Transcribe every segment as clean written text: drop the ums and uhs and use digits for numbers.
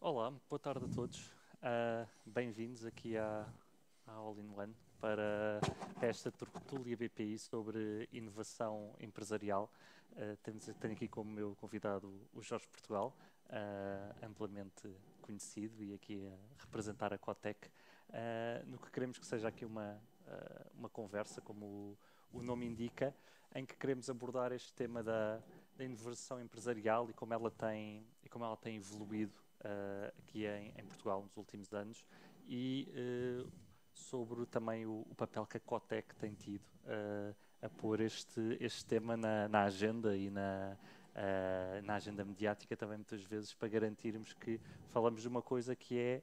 Olá, boa tarde a todos. Bem-vindos aqui à All-in-One para esta tertúlia BPI sobre inovação empresarial. Tenho aqui como meu convidado o Jorge Portugal, amplamente conhecido e aqui a representar a Cotec, no que queremos que seja aqui uma conversa, como o nome indica, em que queremos abordar este tema da inovação empresarial e como ela tem evoluído aqui em Portugal nos últimos anos e sobre também o papel que a Cotec tem tido a pôr este tema na agenda e na agenda mediática também muitas vezes para garantirmos que falamos de uma coisa que é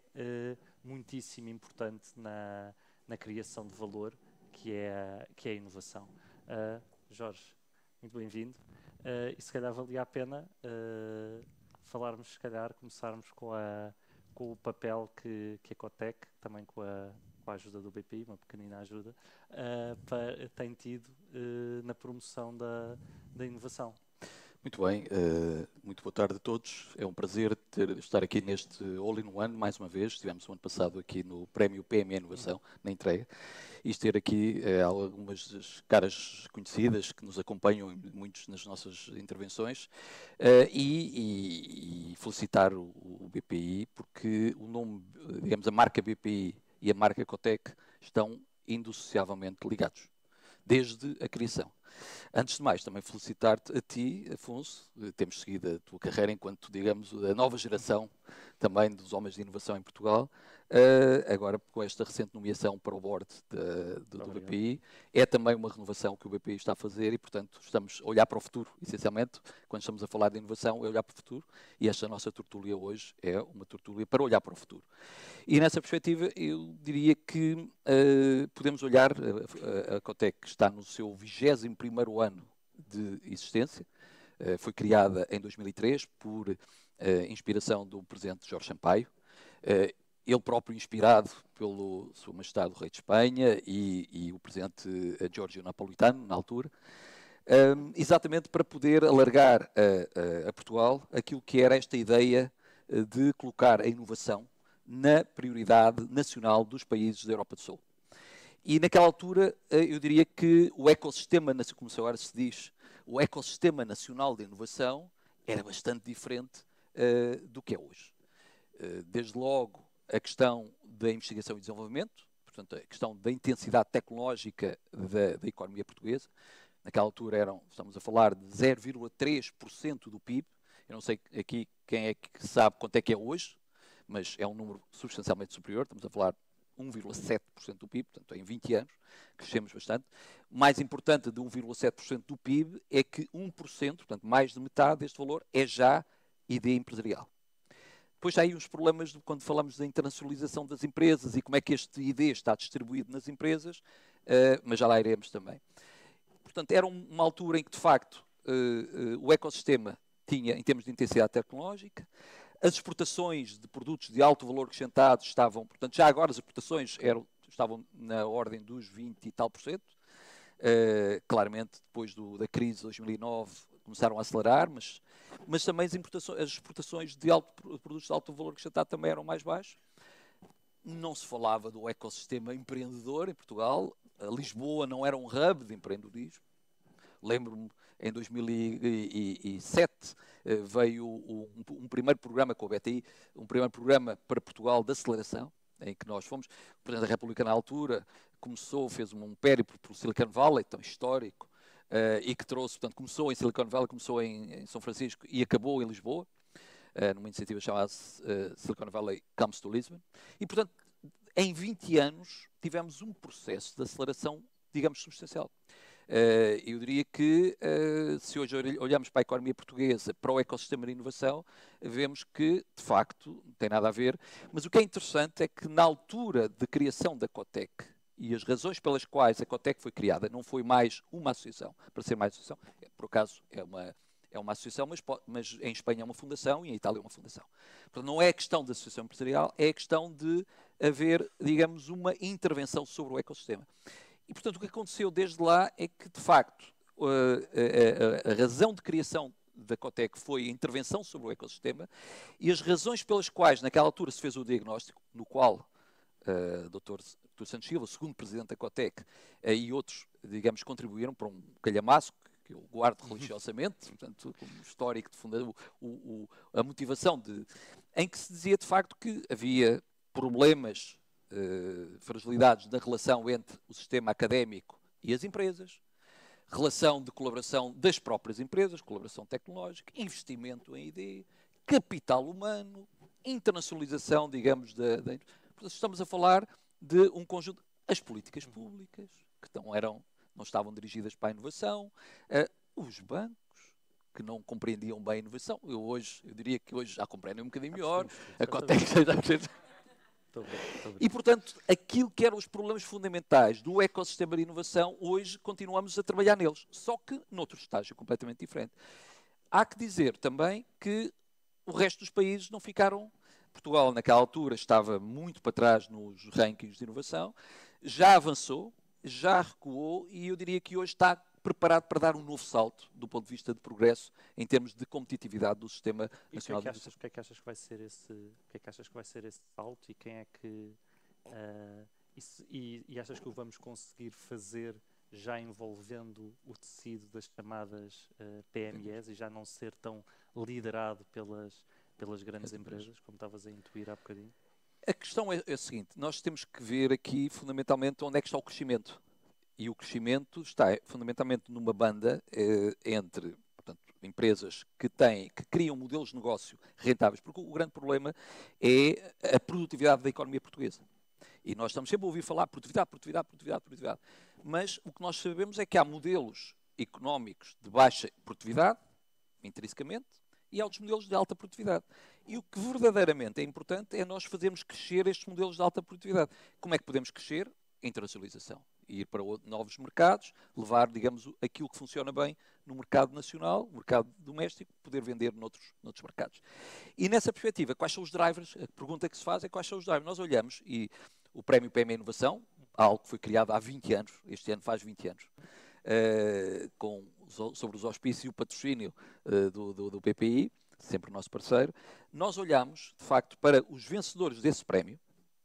muitíssimo importante na criação de valor, que é a inovação. Jorge, muito bem-vindo. E se calhar valia a pena falarmos, se calhar, começarmos com o papel que a Cotec, também com a ajuda do BPI, uma pequenina ajuda, tem tido na promoção da inovação. Muito bem, muito boa tarde a todos. É um prazer estar aqui neste All-in-One, mais uma vez. Estivemos o ano passado aqui no Prémio PME Inovação, na entrega, e ter aqui algumas caras conhecidas que nos acompanham muitos nas nossas intervenções e felicitar o BPI, porque o nome, digamos, a marca BPI e a marca Cotec estão indissociavelmente ligados, desde a criação. Antes de mais, também felicitar-te a ti, Afonso. Temos seguido a tua carreira enquanto, digamos, a nova geração também dos homens de inovação em Portugal. Agora, com esta recente nomeação para o board do BPI, é também uma renovação que o BPI está a fazer e, portanto, estamos a olhar para o futuro, essencialmente. Quando estamos a falar de inovação, é olhar para o futuro, e esta nossa tertúlia hoje é uma tertúlia para olhar para o futuro. E nessa perspectiva, eu diria que podemos olhar, a Cotec está no seu 21º ano de existência, foi criada em 2003 por inspiração do presidente Jorge Sampaio, ele próprio inspirado pelo Sua Majestade o Rei de Espanha e o presidente Giorgio Napolitano, na altura, exatamente para poder alargar a Portugal aquilo que era esta ideia de colocar a inovação na prioridade nacional dos países da Europa do Sul. E naquela altura, eu diria que o ecossistema, como agora se diz, o ecossistema nacional de inovação era bastante diferente do que é hoje. Desde logo, a questão da investigação e desenvolvimento, portanto, a questão da intensidade tecnológica da economia portuguesa. Naquela altura estamos a falar de 0,3% do PIB. Eu não sei aqui quem é que sabe quanto é que é hoje, mas é um número substancialmente superior. Estamos a falar 1,7% do PIB, portanto, em 20 anos, crescemos bastante. Mais importante de 1,7% do PIB é que 1%, portanto, mais de metade deste valor, é já ideia empresarial. Depois há aí os problemas quando falamos da internacionalização das empresas e como é que este ID está distribuído nas empresas, mas já lá iremos também. Portanto, era uma altura em que, de facto, o ecossistema tinha, em termos de intensidade tecnológica, as exportações de produtos de alto valor acrescentado estavam, portanto, já agora as exportações estavam na ordem dos 20 e tal %. Claramente, depois da crise de 2009, começaram a acelerar, mas também as exportações de produtos de alto valor acrescentado também eram mais baixos. Não se falava do ecossistema empreendedor em Portugal. Lisboa não era um hub de empreendedorismo. Lembro-me, em 2007 veio um primeiro programa com o BTI, um primeiro programa para Portugal de aceleração, em que nós fomos. O Presidente da República, na altura, fez um périplo pelo Silicon Valley, tão histórico, e que trouxe, portanto, começou em Silicon Valley, começou em São Francisco e acabou em Lisboa, numa iniciativa chamada Silicon Valley Comes to Lisbon. E, portanto, em 20 anos tivemos um processo de aceleração, digamos, substancial. Eu diria que, se hoje olhamos para a economia portuguesa, para o ecossistema de inovação, vemos que, de facto, não tem nada a ver. Mas o que é interessante é que, na altura de criação da Cotec, e as razões pelas quais a Cotec foi criada, não foi mais uma associação, para ser mais associação, por acaso é uma associação, mas em Espanha é uma fundação e em Itália é uma fundação. Portanto, não é a questão da associação empresarial, é a questão de haver, digamos, uma intervenção sobre o ecossistema. E, portanto, o que aconteceu desde lá é que, de facto, a razão de criação da Cotec foi a intervenção sobre o ecossistema e as razões pelas quais, naquela altura, se fez o diagnóstico, no qual Dr. Santos Silva, o segundo presidente da Cotec, e outros, digamos, contribuíram para um calhamaço que eu guardo religiosamente, portanto, como histórico de fundador, a motivação em que se dizia de facto que havia problemas, fragilidades na relação entre o sistema académico e as empresas, relação de colaboração das próprias empresas, colaboração tecnológica, investimento em ID, capital humano, internacionalização, digamos, Portanto, estamos a falar de um conjunto, as políticas públicas, que não estavam dirigidas para a inovação, os bancos, que não compreendiam bem a inovação. Eu diria que hoje já compreendem um bocadinho melhor. E, portanto, aquilo que eram os problemas fundamentais do ecossistema de inovação, hoje continuamos a trabalhar neles, só que noutro estágio completamente diferente. Há que dizer também que o resto dos países não ficaram... Portugal, naquela altura, estava muito para trás nos rankings de inovação, já avançou, já recuou e eu diria que hoje está preparado para dar um novo salto do ponto de vista de progresso em termos de competitividade do Sistema Nacional de Inovação. O que é que achas que vai ser esse salto e quem é que... e achas que o vamos conseguir fazer já envolvendo o tecido das chamadas PMEs e já não ser tão liderado pelas grandes empresas, como estavas a intuir há bocadinho? A questão é a seguinte, nós temos que ver aqui fundamentalmente onde é que está o crescimento. E o crescimento está fundamentalmente numa banda entre, portanto, empresas que criam modelos de negócio rentáveis, porque o grande problema é a produtividade da economia portuguesa. E nós estamos sempre a ouvir falar produtividade. Mas o que nós sabemos é que há modelos económicos de baixa produtividade, intrinsecamente, e há outros modelos de alta produtividade. E o que verdadeiramente é importante é nós fazermos crescer estes modelos de alta produtividade. Como é que podemos crescer? Internacionalização. Ir para novos mercados, levar, digamos, aquilo que funciona bem no mercado nacional, no mercado doméstico, poder vender noutros mercados. E nessa perspectiva, quais são os drivers? A pergunta que se faz é quais são os drivers. Nós olhamos e o Prémio PME Inovação, algo que foi criado há 20 anos, este ano faz 20 anos, sobre os auspícios e o patrocínio do PPI, sempre o nosso parceiro, nós olhamos, de facto, para os vencedores desse prémio,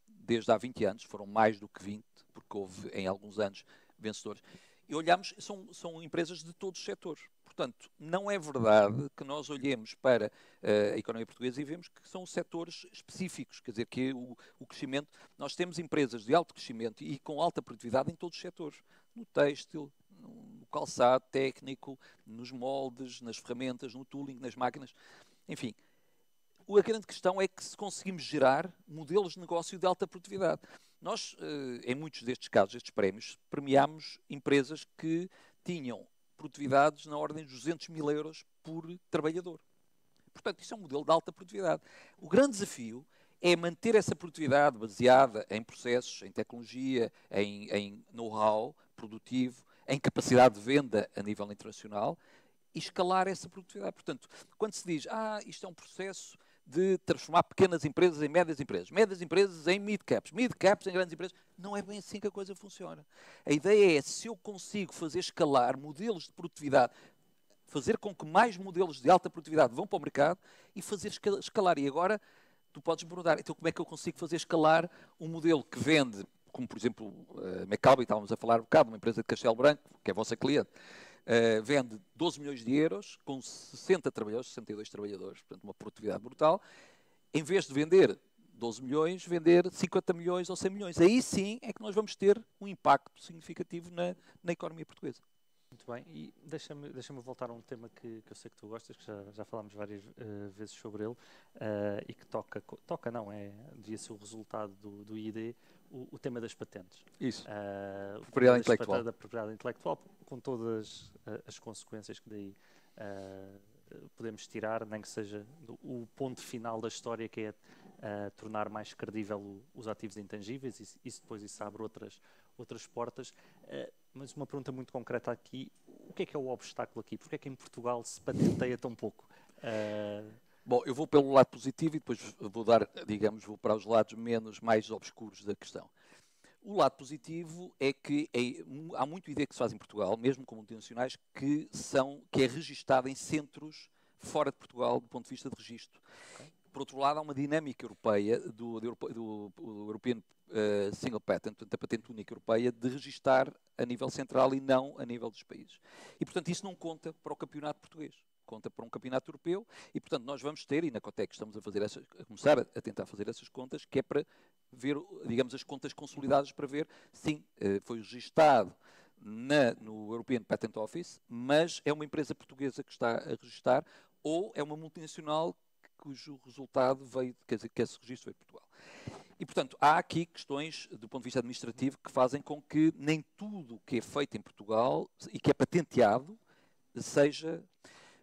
desde há 20 anos, foram mais do que 20, porque houve em alguns anos vencedores, e olhamos, são empresas de todos os setores. Portanto, não é verdade que nós olhemos para a economia portuguesa e vemos que são setores específicos, quer dizer, que o crescimento, nós temos empresas de alto crescimento e com alta produtividade em todos os setores, no têxtil, no calçado técnico, nos moldes, nas ferramentas, no tooling, nas máquinas, enfim. A grande questão é que se conseguimos gerar modelos de negócio de alta produtividade. Nós, em muitos destes casos, estes prémios, premiámos empresas que tinham produtividades na ordem de 200 mil euros por trabalhador. Portanto, isso é um modelo de alta produtividade. O grande desafio é manter essa produtividade baseada em processos, em tecnologia, em know-how produtivo, em capacidade de venda a nível internacional e escalar essa produtividade. Portanto, quando se diz, isto é um processo de transformar pequenas empresas em médias empresas em mid-caps em grandes empresas, não é bem assim que a coisa funciona. A ideia é, se eu consigo fazer escalar modelos de produtividade, fazer com que mais modelos de alta produtividade vão para o mercado e fazer escalar. E agora, tu podes me perguntar, então como é que eu consigo fazer escalar um modelo que vende, como por exemplo a McAlvey, estávamos a falar um bocado, uma empresa de Castelo Branco, que é a vossa cliente, vende 12 milhões de euros com 60 trabalhadores, 62 trabalhadores, portanto uma produtividade brutal, em vez de vender 12 milhões, vender 50 milhões ou 100 milhões. Aí sim é que nós vamos ter um impacto significativo na economia portuguesa. Muito bem, e deixa-me voltar a um tema que eu sei que tu gostas, que já falámos várias vezes sobre ele, e que devia ser o resultado do ID, o tema das patentes. Isso, Da propriedade intelectual, com todas as consequências que daí podemos tirar, nem que seja o ponto final da história, que é tornar mais credível os ativos intangíveis, e depois isso abre outras portas. Mas uma pergunta muito concreta aqui, o que é o obstáculo aqui? Porque é que em Portugal se patenteia tão pouco? Bom, eu vou pelo lado positivo e depois vou para os lados mais obscuros da questão. O lado positivo é que há muito ideia que se faz em Portugal, mesmo com multinacionais, que é registada em centros fora de Portugal do ponto de vista de registro. Ok. Por outro lado, há uma dinâmica europeia do European Single Patent, portanto, a patente única europeia, de registar a nível central e não a nível dos países. E, portanto, isso não conta para o campeonato português, conta para um campeonato europeu e, portanto, nós vamos ter, e na Cotec estamos a começar a tentar fazer essas contas, que é para ver, digamos, as contas consolidadas para ver, sim, foi registado no European Patent Office, mas é uma empresa portuguesa que está a registar ou é uma multinacional cujo resultado veio, quer dizer, que esse registro veio de Portugal. E, portanto, há aqui questões, do ponto de vista administrativo, que fazem com que nem tudo o que é feito em Portugal e que é patenteado seja...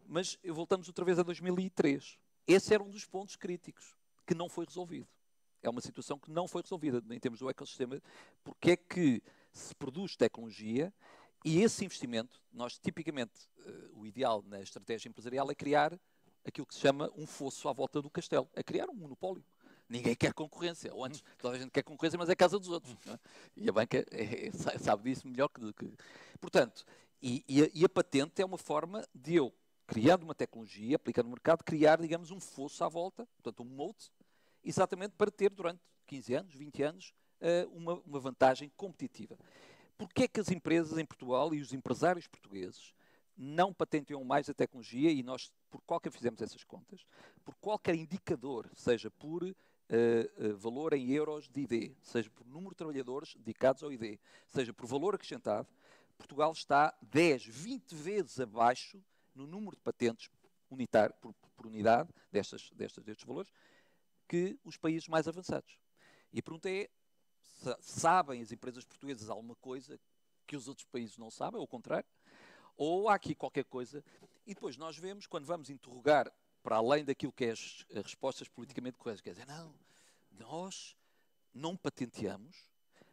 Mas voltamos outra vez a 2003. Esse era um dos pontos críticos que não foi resolvido. É uma situação que não foi resolvida em termos do ecossistema. Porque é que se produz tecnologia e esse investimento, nós tipicamente, o ideal na estratégia empresarial é criar aquilo que se chama um fosso à volta do castelo, é criar um monopólio. Ninguém quer concorrência, ou antes, toda a gente quer concorrência, mas é casa dos outros. Não é? E a banca sabe disso melhor que... Portanto, e a patente é uma forma de eu, criando uma tecnologia, aplicando no mercado, criar, digamos, um fosso à volta, portanto, um moat, exatamente para ter durante 15 anos, 20 anos, uma vantagem competitiva. Porquê é que as empresas em Portugal e os empresários portugueses não patenteam mais a tecnologia e nós, por qualquer fizemos essas contas, por qualquer indicador, seja por valor em euros de ID, seja por número de trabalhadores dedicados ao ID, seja por valor acrescentado, Portugal está 10, 20 vezes abaixo no número de patentes unitário, por unidade destes valores que os países mais avançados. E a pergunta é, sabem as empresas portuguesas alguma coisa que os outros países não sabem, ou ao contrário? Ou há aqui qualquer coisa, e depois nós vemos, quando vamos interrogar, para além daquilo que é as respostas politicamente corretas, quer dizer, não, nós não patenteamos,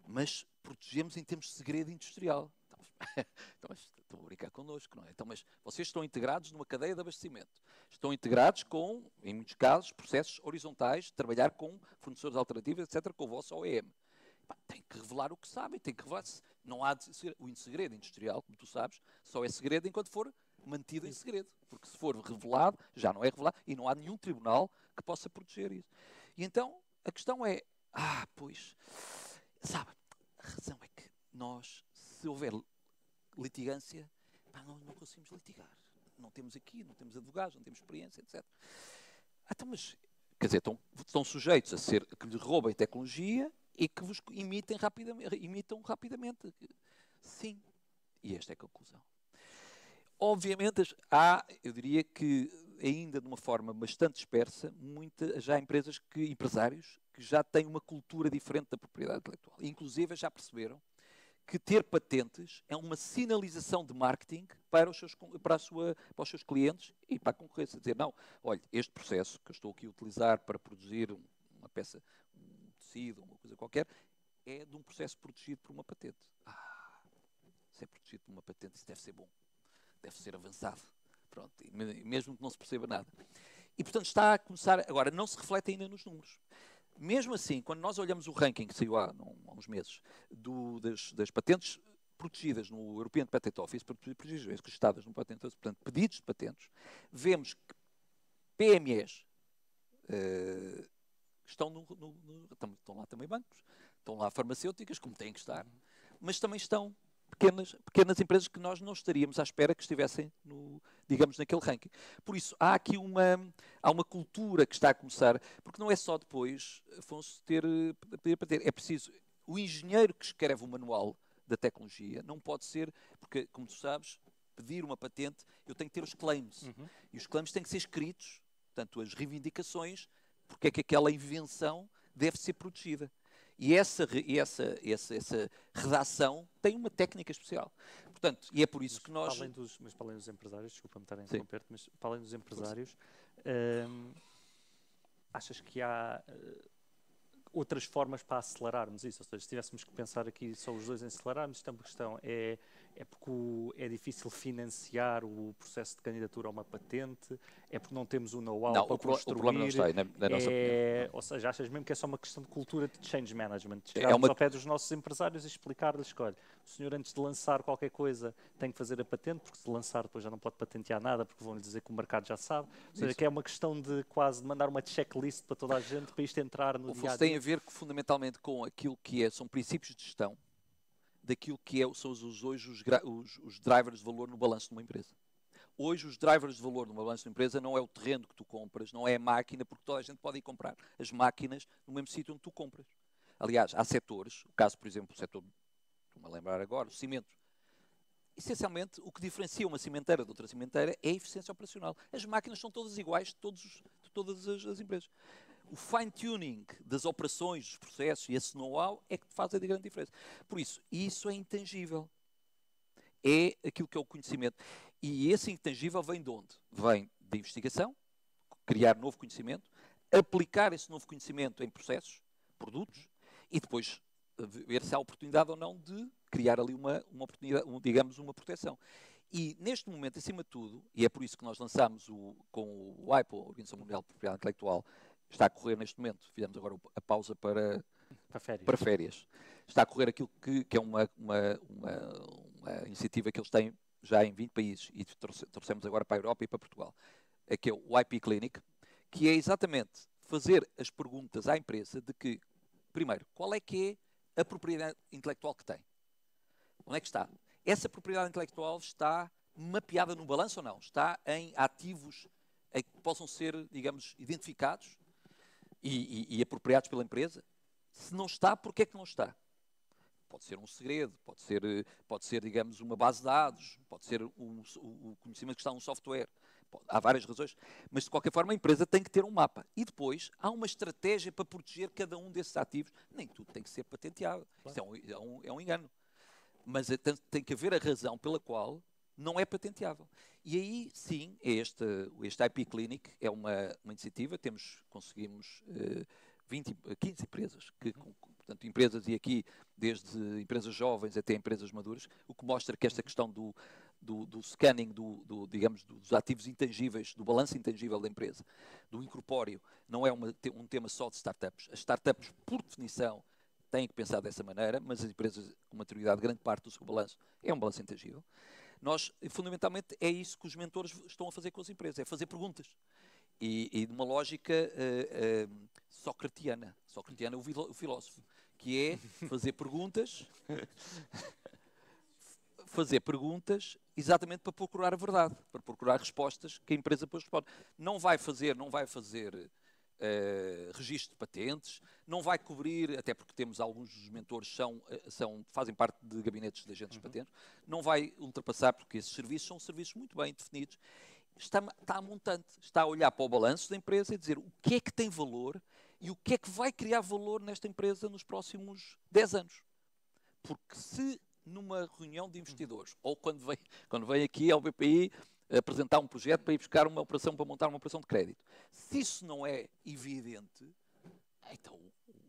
mas protegemos em termos de segredo industrial. Então, estão a brincar connosco, não é? Então, mas vocês estão integrados numa cadeia de abastecimento. Estão integrados com, em muitos casos, processos horizontais, de trabalhar com fornecedores alternativos, etc., com o vosso OEM. Tem que revelar o que sabem, tem que revelar. Não há o segredo industrial, como tu sabes, só é segredo enquanto for mantido em segredo. Porque se for revelado, já não é revelado e não há nenhum tribunal que possa proteger isso. E então, a questão é, pois, sabe, a razão é que nós, se houver litigância, não conseguimos litigar. Não temos aqui, não temos advogados, não temos experiência, etc. Então, mas, quer dizer, estão sujeitos a ser que lhe roubem tecnologia e que vos imitam rapidamente. Sim. E esta é a conclusão. Obviamente, eu diria que, ainda de uma forma bastante dispersa, já há empresários que já têm uma cultura diferente da propriedade intelectual. Inclusive, já perceberam que ter patentes é uma sinalização de marketing para os seus clientes e para a concorrência. Dizer, não, olha, este processo que eu estou aqui a utilizar para produzir uma peça, um tecido, uma coisa qualquer, é de um processo protegido por uma patente. Se é protegido por uma patente, isso deve ser bom. Deve ser avançado. Pronto, mesmo que não se perceba nada. E, portanto, está a começar... Agora, não se reflete ainda nos números. Mesmo assim, quando nós olhamos o ranking que saiu há uns meses das patentes protegidas no European Patent Office, protegidas, registradas no Patent Office, portanto, pedidos de patentes, vemos que PMEs estão lá também bancos, estão lá farmacêuticas, como têm que estar, mas também estão pequenas empresas que nós não estaríamos à espera que estivessem, digamos, naquele ranking. Por isso, há aqui há uma cultura que está a começar, porque não é só depois, Afonso, pedir para ter. É preciso, o engenheiro que escreve o manual da tecnologia não pode ser, porque, como tu sabes, pedir uma patente, eu tenho que ter os claims. E os claims têm que ser escritos, portanto, as reivindicações, porque é que aquela invenção deve ser protegida. E essa redação tem uma técnica especial. Portanto, e é por isso que nós... Mas para além dos empresários, desculpa-me estar a interromper-te, mas para além dos empresários, achas que há outras formas para acelerarmos isso? Ou seja, se tivéssemos que pensar aqui só os dois em acelerarmos, então a questão é É porque é difícil financiar o processo de candidatura a uma patente? É porque não temos o know-how para construir? O problema não está aí, na nossa opinião. Ou seja, achas mesmo que é só uma questão de cultura de change management? É Chegarmos uma... ao pé dos nossos empresários e explicar-lhes, olha, o senhor antes de lançar qualquer coisa tem que fazer a patente, porque se lançar depois já não pode patentear nada, porque vão-lhe dizer que o mercado já sabe. Ou seja, que é uma questão de quase de mandar uma checklist para toda a gente para isto entrar no dia a dia. Tem a ver fundamentalmente com aquilo que são princípios de gestão, daquilo que são hoje os drivers de valor no balanço de uma empresa. Hoje os drivers de valor numa balança de uma empresa não é o terreno que tu compras, não é a máquina, porque toda a gente pode ir comprar as máquinas no mesmo sítio onde tu compras. Aliás, há setores, o caso, por exemplo, o setor, estou-me a lembrar agora, o cimento. Essencialmente, o que diferencia uma cimenteira de outra cimenteira é a eficiência operacional. As máquinas são todas iguais de todas as empresas. O fine-tuning das operações, dos processos e esse know-how é que faz a grande diferença. Por isso é intangível. É aquilo que é o conhecimento. E esse intangível vem de onde? Vem da investigação, criar novo conhecimento, aplicar esse novo conhecimento em processos, produtos, e depois ver se há oportunidade ou não de criar ali uma oportunidade, digamos, uma proteção. E neste momento, acima de tudo, e é por isso que nós lançamos com o WIPO, a Organização Mundial de Propriedade Intelectual, está a correr neste momento, fizemos agora a pausa para férias. Está a correr aquilo que é uma iniciativa que eles têm já em 20 países e trouxemos agora para a Europa e para Portugal, que é o IP Clinic, que é exatamente fazer as perguntas à empresa de que, primeiro, qual é que é a propriedade intelectual que tem? Onde é que está? Essa propriedade intelectual está mapeada no balanço ou não? Está em ativos que possam ser, digamos, identificados e apropriados pela empresa? Se não está, porquê é que não está? Pode ser um segredo, pode ser, digamos, uma base de dados, pode ser o conhecimento que está num software. Há várias razões, mas de qualquer forma a empresa tem que ter um mapa. E depois há uma estratégia para proteger cada um desses ativos. Nem tudo tem que ser patenteado. Claro. Isso é um engano. Mas tem que haver a razão pela qual não é patenteável. E aí, sim, este IP Clinic é uma iniciativa, conseguimos 15 empresas, portanto, empresas e aqui desde empresas jovens até empresas maduras, o que mostra que esta questão do scanning, digamos, dos ativos intangíveis, do balanço intangível da empresa, do incorpóreo, não é um tema só de startups. As startups, por definição, têm que pensar dessa maneira, mas as empresas com maturidade, grande parte do seu balanço é um balanço intangível. Nós, fundamentalmente, é isso que os mentores estão a fazer com as empresas, é fazer perguntas. E de uma lógica socratiana. Socratiana é o filósofo, que é fazer perguntas exatamente para procurar a verdade, para procurar respostas que a empresa depois responde. Não vai fazer registro de patentes, não vai cobrir, até porque temos alguns dos mentores fazem parte de gabinetes de agentes de patentes, não vai ultrapassar, porque esses serviços são serviços muito bem definidos. Está a montante, está a olhar para o balanço da empresa e dizer o que é que tem valor e o que é que vai criar valor nesta empresa nos próximos 10 anos. Porque se numa reunião de investidores, ou quando vem aqui ao BPI apresentar um projeto para ir buscar uma operação, para montar uma operação de crédito, se isso não é evidente, então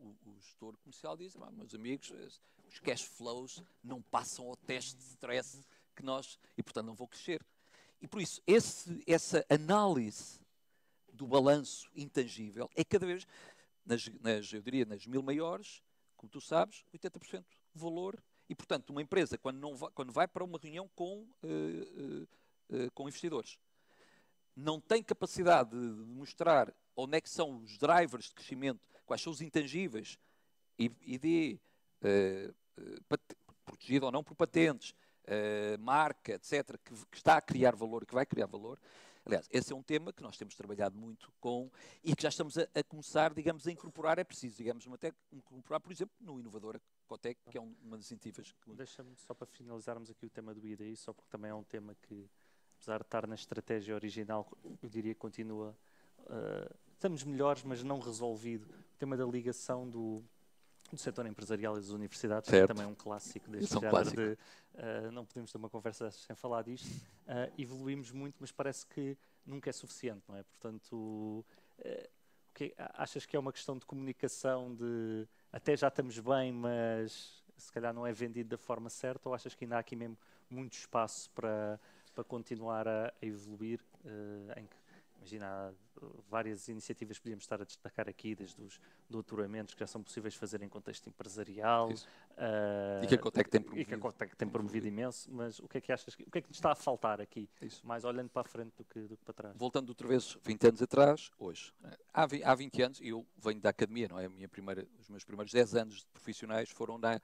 o gestor comercial diz, meus amigos, os cash flows não passam ao teste de stress que nós, e portanto não vou crescer. E por isso, essa análise do balanço intangível é cada vez, eu diria, nas 1000 maiores, como tu sabes, 80% valor. E, portanto, uma empresa, quando vai para uma reunião com investidores, não tem capacidade de mostrar onde é que são os drivers de crescimento, quais são os intangíveis, protegido ou não por patentes, marca, etc., que está a criar valor, que vai criar valor. Aliás, esse é um tema que nós temos trabalhado muito e que já estamos a começar, digamos, a incorporar. É preciso, digamos, até incorporar, por exemplo, no Inovadora Cotec, que é uma das iniciativas. Deixa-me só para finalizarmos aqui o tema do IDI, só porque também é um tema que, apesar de estar na estratégia original, eu diria que continua. Estamos melhores, mas não resolvido. O tema da ligação do setor empresarial e das universidades, que também é um clássico deste género não podemos ter uma conversa sem falar disto. Evoluímos muito, mas parece que nunca é suficiente, não é? Portanto, achas que é uma questão de comunicação, de até já estamos bem, mas se calhar não é vendido da forma certa, ou achas que ainda há aqui mesmo muito espaço para continuar a evoluir, em que, imagina, há várias iniciativas que podíamos estar a destacar aqui, desde os doutoramentos que já são possíveis de fazer em contexto empresarial, e que a Cotec tem promovido. E que a Cotec tem promovido imenso, mas o que é que achas, o que é que lhe está a faltar aqui? Mais olhando para a frente do que para trás? Voltando outra vez 20 anos atrás, hoje. Há 20 anos, eu venho da academia, não é? Os meus primeiros 10 anos de profissionais foram na...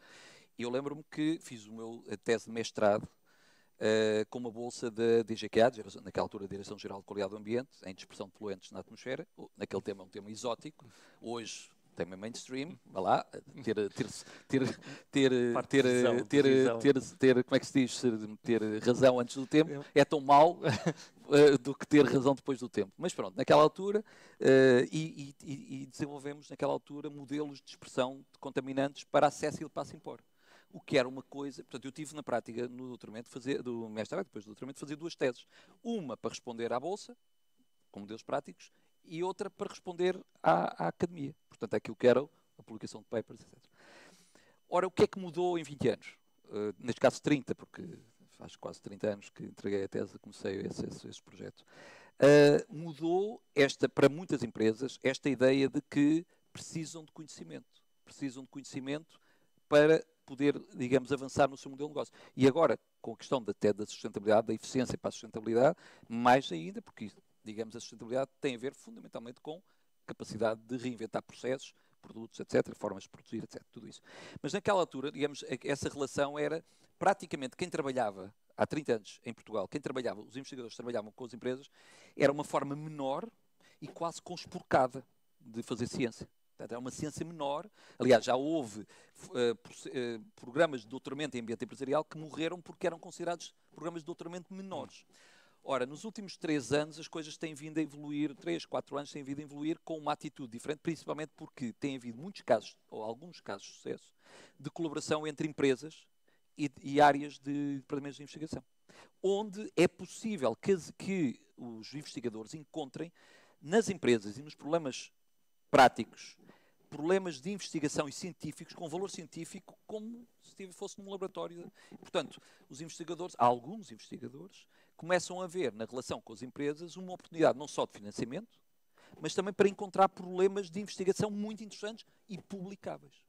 Eu lembro-me que fiz a tese de mestrado com uma bolsa da DGQA, naquela altura Direção-Geral de Qualidade do Ambiente, em dispersão de poluentes na atmosfera. Naquele tema é um tema exótico. Hoje, tema mainstream, vá lá, como é que se diz, ter razão antes do tempo, é tão mau do que ter razão depois do tempo. Mas pronto, naquela altura, e desenvolvemos naquela altura modelos de dispersão de contaminantes para acesso e passo-impor. O que era uma coisa, portanto, eu tive na prática no doutoramento, do mestrado, depois do doutoramento, fazer duas teses. Uma para responder à bolsa, com modelos práticos, e outra para responder à academia. Portanto, aquilo que era a publicação de papers, etc. Ora, o que é que mudou em 20 anos? Neste caso 30, porque faz quase 30 anos que entreguei a tese, comecei esse projeto. Mudou para muitas empresas, esta ideia de que precisam de conhecimento. Precisam de conhecimento para poder, digamos, avançar no seu modelo de negócio. E agora, com a questão até da sustentabilidade, da eficiência para a sustentabilidade, mais ainda, porque, digamos, a sustentabilidade tem a ver fundamentalmente com capacidade de reinventar processos, produtos, etc., formas de produzir, etc., tudo isso. Mas naquela altura, digamos, essa relação era praticamente quem trabalhava há 30 anos em Portugal, os investigadores que trabalhavam com as empresas, era uma forma menor e quase conspurcada de fazer ciência. Portanto, é uma ciência menor. Aliás, já houve programas de doutoramento em ambiente empresarial que morreram porque eram considerados programas de doutoramento menores. Ora, nos últimos 3 anos as coisas têm vindo a evoluir, 3, 4 anos têm vindo a evoluir com uma atitude diferente, principalmente porque tem havido muitos casos, ou alguns casos de sucesso, de colaboração entre empresas e áreas de departamentos de investigação, onde é possível que os investigadores encontrem nas empresas e nos problemas práticos, problemas de investigação e científicos, com valor científico, como se fosse num laboratório. Portanto, alguns investigadores, começam a ver na relação com as empresas uma oportunidade não só de financiamento, mas também para encontrar problemas de investigação muito interessantes e publicáveis.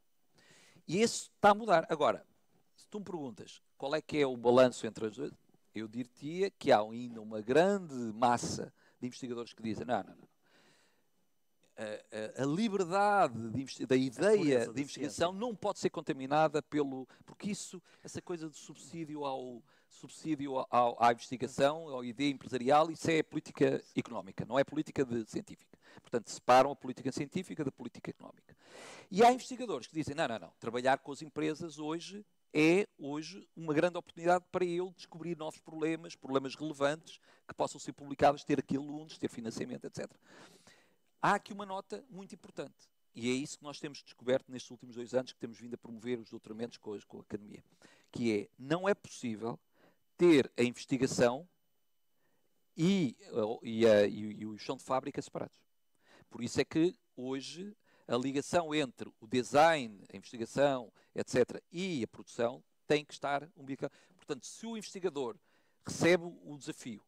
E isso está a mudar. Agora, se tu me perguntas qual é que é o balanço entre as duas, eu diria que há ainda uma grande massa de investigadores que dizem não. A liberdade da ideia de investigação não pode ser contaminada porque essa coisa de subsídio à investigação, à ideia empresarial, isso é política económica, não é política científica. Portanto, separam a política científica da política económica. E há investigadores que dizem, não, trabalhar com as empresas hoje é uma grande oportunidade para eu descobrir novos problemas relevantes que possam ser publicados, ter aqui alunos, ter financiamento, etc. Há aqui uma nota muito importante, e é isso que nós temos descoberto nestes últimos 2 anos que temos vindo a promover os doutoramentos com a academia, que é, não é possível ter a investigação e o chão de fábrica separados. Por isso é que hoje a ligação entre o design, a investigação, etc., e a produção tem que estar umbilical. Portanto, se o investigador recebe o desafio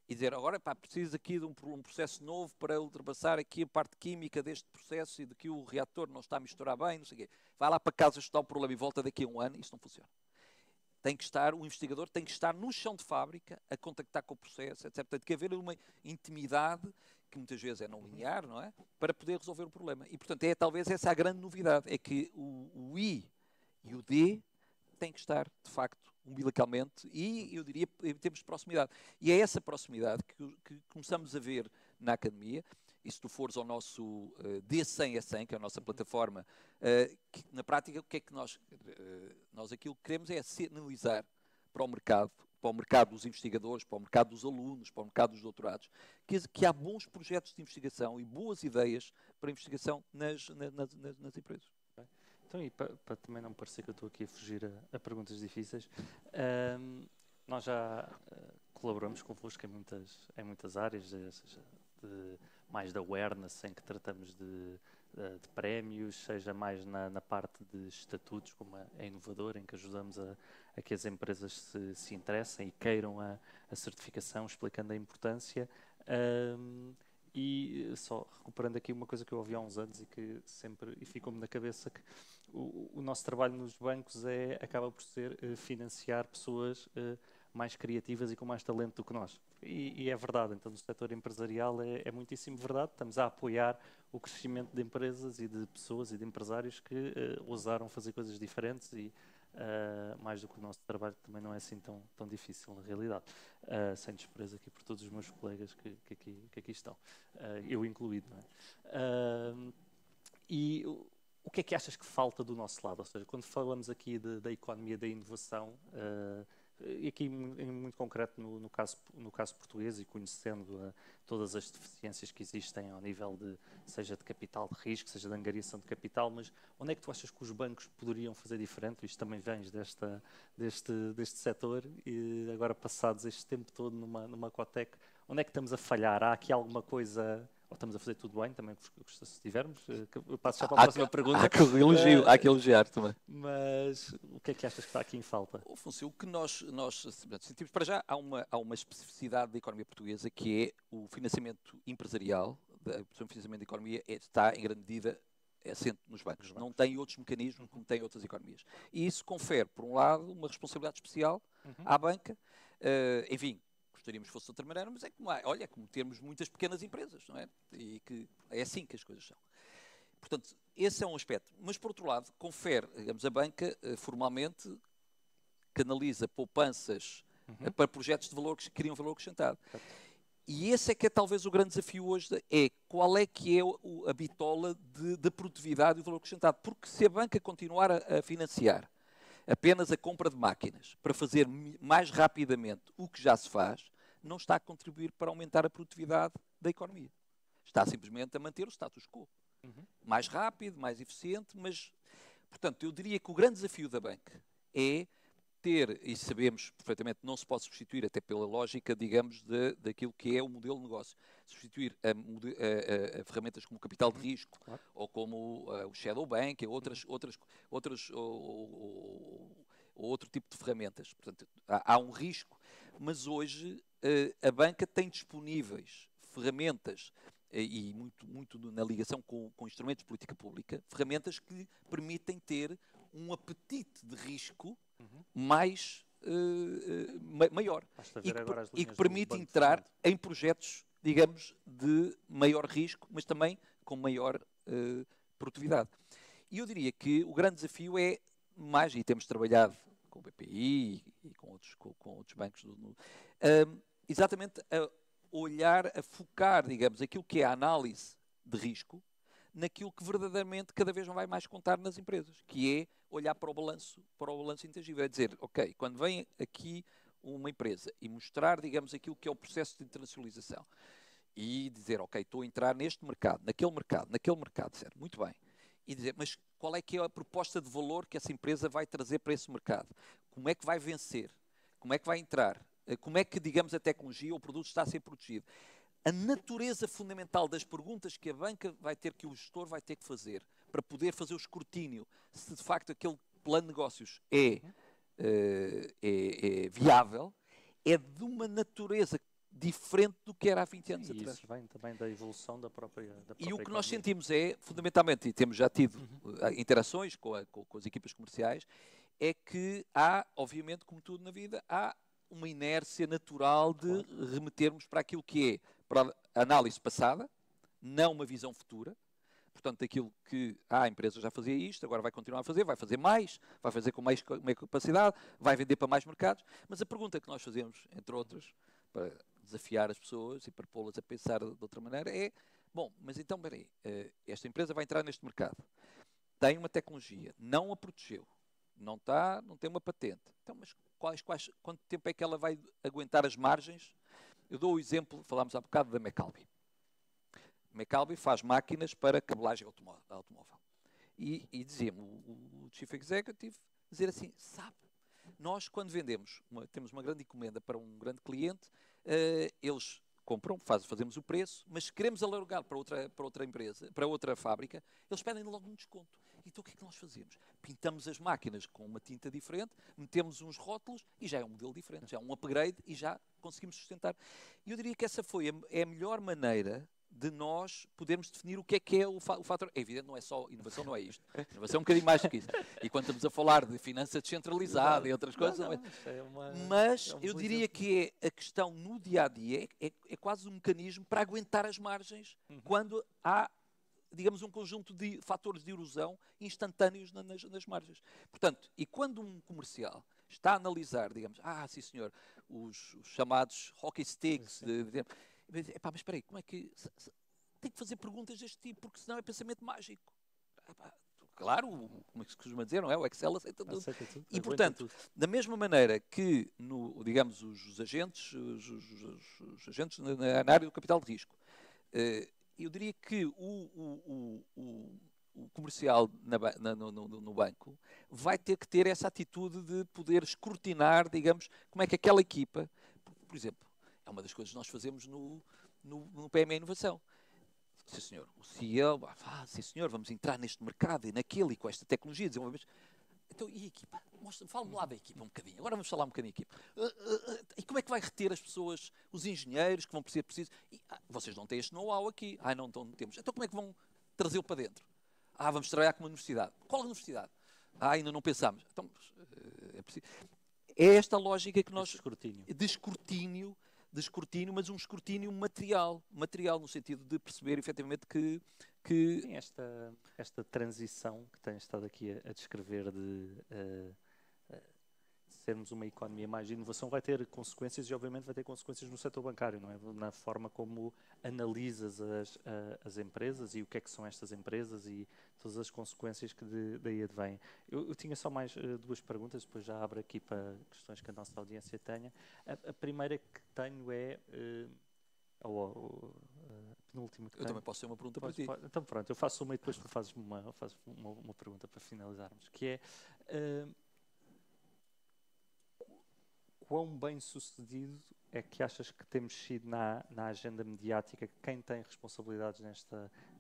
e dizer, agora preciso aqui de um processo novo para ultrapassar aqui a parte química deste processo e de que o reator não está a misturar bem, não sei o quê. Vai lá para casa estudar o problema e volta daqui a 1 ano, isso não funciona. O investigador tem que estar no chão de fábrica, a contactar com o processo, etc. Tem que haver uma intimidade, que muitas vezes é não linear, não é? Para poder resolver o problema. E, portanto, talvez essa a grande novidade, é que o I e o D têm que estar, de facto, umbilicalmente e, eu diria, em termos de proximidade. E é essa proximidade que começamos a ver na academia. E se tu fores ao nosso D100 que é a nossa plataforma, que, na prática, o que é que nós aquilo que queremos é sinalizar para o mercado dos investigadores, para o mercado dos alunos, para o mercado dos doutorados, que há bons projetos de investigação e boas ideias para investigação nas empresas. Então, e para também não parecer que eu estou aqui a fugir a perguntas difíceis, nós já colaboramos convosco em muitas áreas, seja de mais de awareness, em que tratamos de prémios, seja mais na parte de estatutos, como é inovador, em que ajudamos a que as empresas se interessem e queiram a certificação, explicando a importância. E só recuperando aqui uma coisa que eu ouvi há uns anos e que sempre e ficou-me na cabeça, que o nosso trabalho nos bancos acaba por ser financiar pessoas mais criativas e com mais talento do que nós. E é verdade, então no setor empresarial é muitíssimo verdade, estamos a apoiar o crescimento de empresas e de pessoas e de empresários que ousaram fazer coisas diferentes e mais do que o nosso trabalho, que também não é assim tão difícil na realidade, sem desprezo aqui por todos os meus colegas que aqui estão, eu incluído, não é? E o que é que achas que falta do nosso lado? Ou seja, quando falamos aqui da economia da inovação, e aqui em muito concreto no caso português e conhecendo todas as deficiências que existem ao nível seja de capital de risco, seja de angariação de capital, mas onde é que tu achas que os bancos poderiam fazer diferente? Isto também vens deste setor e agora passados este tempo todo numa Cotec, onde é que estamos a falhar? Há aqui alguma coisa... Ou estamos a fazer tudo bem, também se tivermos. Eu passo já para a próxima pergunta. Há que elogiar também. Mas o que é que achas que está aqui em falta? Afonso, o que nós sentimos, para já, há uma especificidade da economia portuguesa, que é o financiamento empresarial, o financiamento da economia está, em grande medida, assente nos bancos. Não tem outros mecanismos como tem outras economias. E isso confere, por um lado, uma responsabilidade especial à banca, enfim, gostaríamos que fosse de outra maneira, mas é como, olha, como termos muitas pequenas empresas, não é? E que é assim que as coisas são. Portanto, esse é um aspecto. Mas, por outro lado, confere, digamos, a banca, formalmente, canaliza poupanças para projetos de valor que criam valor acrescentado. E esse é que é talvez o grande desafio hoje, qual é que é a bitola de produtividade e do valor acrescentado. Porque se a banca continuar a financiar apenas a compra de máquinas para fazer mais rapidamente o que já se faz, não está a contribuir para aumentar a produtividade da economia. Está simplesmente a manter o status quo. Mais rápido, mais eficiente, mas, portanto, eu diria que o grande desafio da banca é ter, e sabemos perfeitamente, não se pode substituir, até pela lógica, digamos, daquilo que é o modelo de negócio. Substituir a ferramentas como o capital de risco, ou como o shadow bank, outro tipo de ferramentas. Portanto, há um risco, mas hoje a banca tem disponíveis ferramentas e muito na ligação com instrumentos de política pública, ferramentas que permitem ter um apetite de risco maior e que permite entrar em projetos, digamos, de maior risco, mas também com maior produtividade. E eu diria que o grande desafio é mais, e temos trabalhado com o BPI e com outros bancos, exatamente a olhar, a focar, digamos, aquilo que é a análise de risco naquilo que verdadeiramente cada vez vai mais contar nas empresas, que é olhar para o balanço intangível. É dizer, ok, quando vem aqui uma empresa e mostrar, digamos, aquilo que é o processo de internacionalização e dizer, ok, estou a entrar neste mercado, naquele mercado, certo? Muito bem. E dizer, mas qual é que é a proposta de valor que essa empresa vai trazer para esse mercado? Como é que vai vencer? Como é que vai entrar? Como é que, digamos, a tecnologia ou o produto está a ser protegido? A natureza fundamental das perguntas que a banca vai ter, que o gestor vai ter que fazer para poder fazer o escrutínio se de facto aquele plano de negócios é viável, é de uma natureza diferente do que era há 20 anos atrás. Isso vem também da evolução da própria E o que nós sentimos é, fundamentalmente, e temos já tido interações com as equipas comerciais, é que há, obviamente, como tudo na vida, há uma inércia natural de remetermos para aquilo que é para a análise passada, não uma visão futura. Portanto, aquilo que a empresa já fazia isto, agora vai continuar a fazer, vai fazer mais, vai fazer com mais capacidade, vai vender para mais mercados. Mas a pergunta que nós fazemos, entre outras, para desafiar as pessoas e para pô-las a pensar de outra maneira, é, bom, mas então, peraí, esta empresa vai entrar neste mercado, tem uma tecnologia, não a protegeu, não tem uma patente. Então, mas quanto tempo é que ela vai aguentar as margens? Eu dou o exemplo, falámos há bocado da McAlby. McAlby faz máquinas para cabelagem automóvel. E dizia-me o Chief Executive, dizer assim, sabe, nós quando temos uma grande encomenda para um grande cliente, eles compram, fazemos o preço, mas se queremos alargar para outra empresa, para outra fábrica, eles pedem logo um desconto. Então o que é que nós fazemos? Pintamos as máquinas com uma tinta diferente, metemos uns rótulos e já é um modelo diferente, já é um upgrade e já conseguimos sustentar. E eu diria que essa é a melhor maneira de nós podermos definir o que é o fator. É evidente, não é só inovação, não é isto. Inovação é um bocadinho mais do que isso. E quando estamos a falar de finança descentralizada e outras coisas, mas eu diria que a questão no dia-a-dia é quase um mecanismo para aguentar as margens quando há, digamos, um conjunto de fatores de erosão instantâneos nas margens. Portanto, e quando um comercial está a analisar, digamos, sim senhor, os chamados hockey sticks, mas espera aí, como é que... Tem que fazer perguntas deste tipo, porque senão é pensamento mágico. Claro, como é que se costuma dizer, não é? O Excel aceita tudo. E, portanto, da mesma maneira que, digamos, os agentes na área do capital de risco, eu diria que o comercial no banco vai ter que ter essa atitude de poder escrutinar, digamos, como é que aquela equipa, por exemplo, é uma das coisas que nós fazemos no PME Inovação. Sim, senhor, o CEO, sim, senhor, vamos entrar neste mercado e naquele e com esta tecnologia, desenvolvemos. Então, e a equipa? Fala-me lá da equipa um bocadinho. Agora vamos falar um bocadinho da equipa. E como é que vai reter as pessoas, os engenheiros que vão ser precisos? Vocês não têm este know-how aqui. Não temos. Então como é que vão trazê-lo para dentro? Vamos trabalhar com uma universidade. Qual a universidade? Ainda não pensámos. Então, é esta lógica que nós... De escrutínio, mas um escrutínio material no sentido de perceber efetivamente que... Sim, esta transição que tens estado aqui a descrever de sermos uma economia mais de inovação vai ter consequências e obviamente vai ter consequências no setor bancário, não é? Na forma como analisas as empresas e o que é que são estas empresas e todas as consequências que daí advêm. Eu tinha só mais duas perguntas, depois já abro aqui para questões que a nossa audiência tenha. A primeira que tenho é... penúltima que eu também posso ter uma pergunta para ti. Então pronto, eu faço uma e depois tu fazes uma pergunta para finalizarmos, que é quão bem sucedido é que achas que temos sido na agenda mediática, quem tem responsabilidades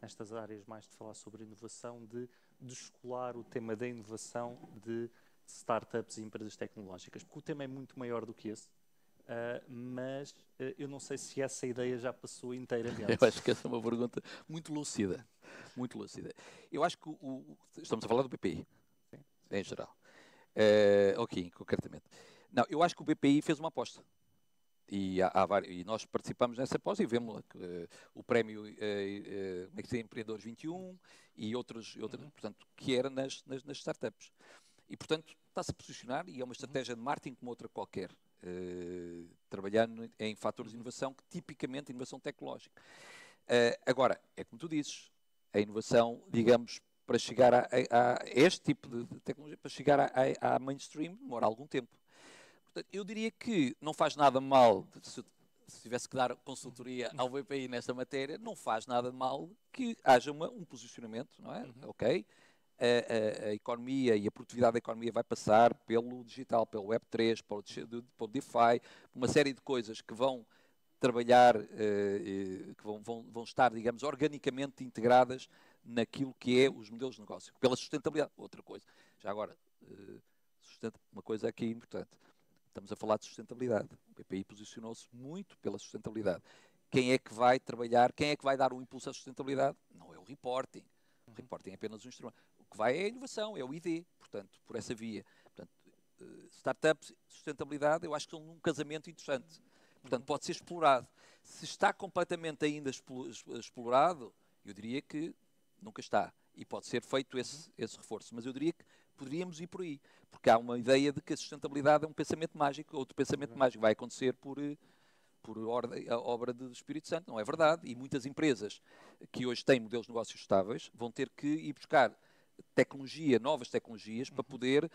nestas áreas mais de falar sobre inovação, de descolar o tema da inovação de startups e empresas tecnológicas, porque o tema é muito maior do que esse. Mas eu não sei se essa ideia já passou inteiramente. Eu acho que essa é uma pergunta muito lúcida. Muito lúcida. Eu acho que estamos a falar do BPI, sim, em geral. Ok, concretamente. Não, eu acho que o BPI fez uma aposta. E nós participamos nessa aposta e vemos o prémio Empreendedores 21 e outros, portanto, que era nas startups. E, portanto, está-se a posicionar e é uma estratégia de marketing como outra qualquer. Trabalhando em fatores de inovação, que tipicamente inovação tecnológica. Agora, é como tu dizes, a inovação, digamos, para chegar a este tipo de tecnologia, para chegar à mainstream, demora algum tempo. Portanto, eu diria que não faz nada mal, se tivesse que dar consultoria ao BPI nesta matéria, não faz nada mal que haja um posicionamento, não é? Ok? A economia e a produtividade da economia vai passar pelo digital, pelo Web3, pelo DeFi, uma série de coisas que vão trabalhar, que vão estar, digamos, organicamente integradas naquilo que é os modelos de negócio, pela sustentabilidade. Outra coisa, já agora, uma coisa aqui importante, estamos a falar de sustentabilidade. O BPI posicionou-se muito pela sustentabilidade. Quem é que vai trabalhar, quem é que vai dar o impulso à sustentabilidade? Não é o reporting. O reporting é apenas um instrumento. O que vai é a inovação, é o ID, portanto, por essa via. Portanto, startups, sustentabilidade, eu acho que são um casamento interessante. Portanto, pode ser explorado. Se está completamente ainda explorado, eu diria que nunca está. E pode ser feito esse reforço. Mas eu diria que poderíamos ir por aí. Porque há uma ideia de que a sustentabilidade é um pensamento mágico. Outro pensamento mágico vai acontecer por a obra do Espírito Santo. Não é verdade. E muitas empresas que hoje têm modelos de negócios estáveis vão ter que ir buscar novas tecnologias para poder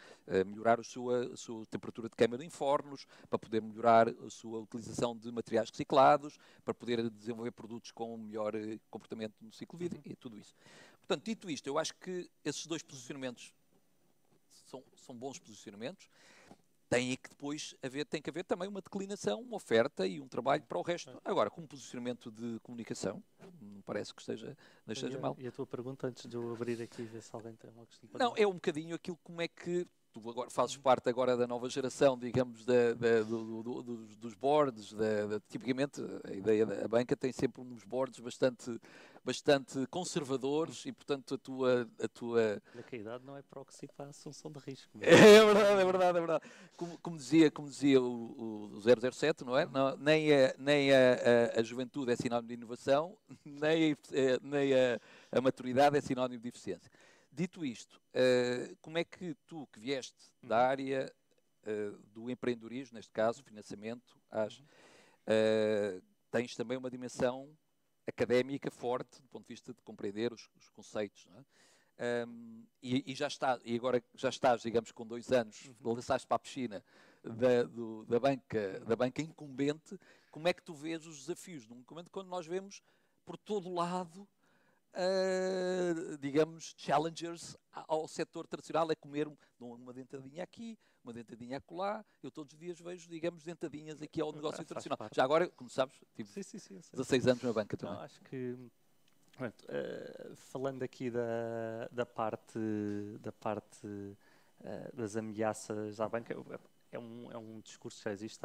melhorar a sua temperatura de queima em fornos, para poder melhorar a sua utilização de materiais reciclados, para poder desenvolver produtos com melhor comportamento no ciclo de vida e tudo isso. Portanto, dito isto, eu acho que esses dois posicionamentos são bons posicionamentos. tem que haver também uma declinação, uma oferta e um trabalho para o resto. Agora, com um posicionamento de comunicação, não parece que não esteja mal. E a tua pergunta, antes de eu abrir aqui, ver se alguém tem uma questão para Não, é um bocadinho aquilo como é que tu agora fazes parte agora da nova geração, digamos, dos boards. Tipicamente, a ideia da banca tem sempre uns boards bastante conservadores e, portanto, a tua... que a idade não é proxy para a assunção de risco. É verdade, é verdade, é verdade. Como dizia o 007, não é? Não, nem a juventude é sinónimo de inovação, nem a maturidade é sinónimo de eficiência. Dito isto, como é que tu, que vieste da área do empreendedorismo, neste caso, financiamento, tens também uma dimensão académica forte, do ponto de vista de compreender os conceitos, não é? E agora já estás, digamos, com 2 anos, lançaste para a piscina da banca incumbente. Como é que tu vês os desafios num momento quando nós vemos por todo lado, digamos, challengers ao setor tradicional, a comer uma dentadinha aqui, uma dentadinha acolá. Eu todos os dias vejo, digamos, dentadinhas aqui ao negócio tradicional. Já agora, como sabes, tive 16 anos na banca também. Não, acho que... falando aqui da parte das ameaças à banca, é um discurso que já existe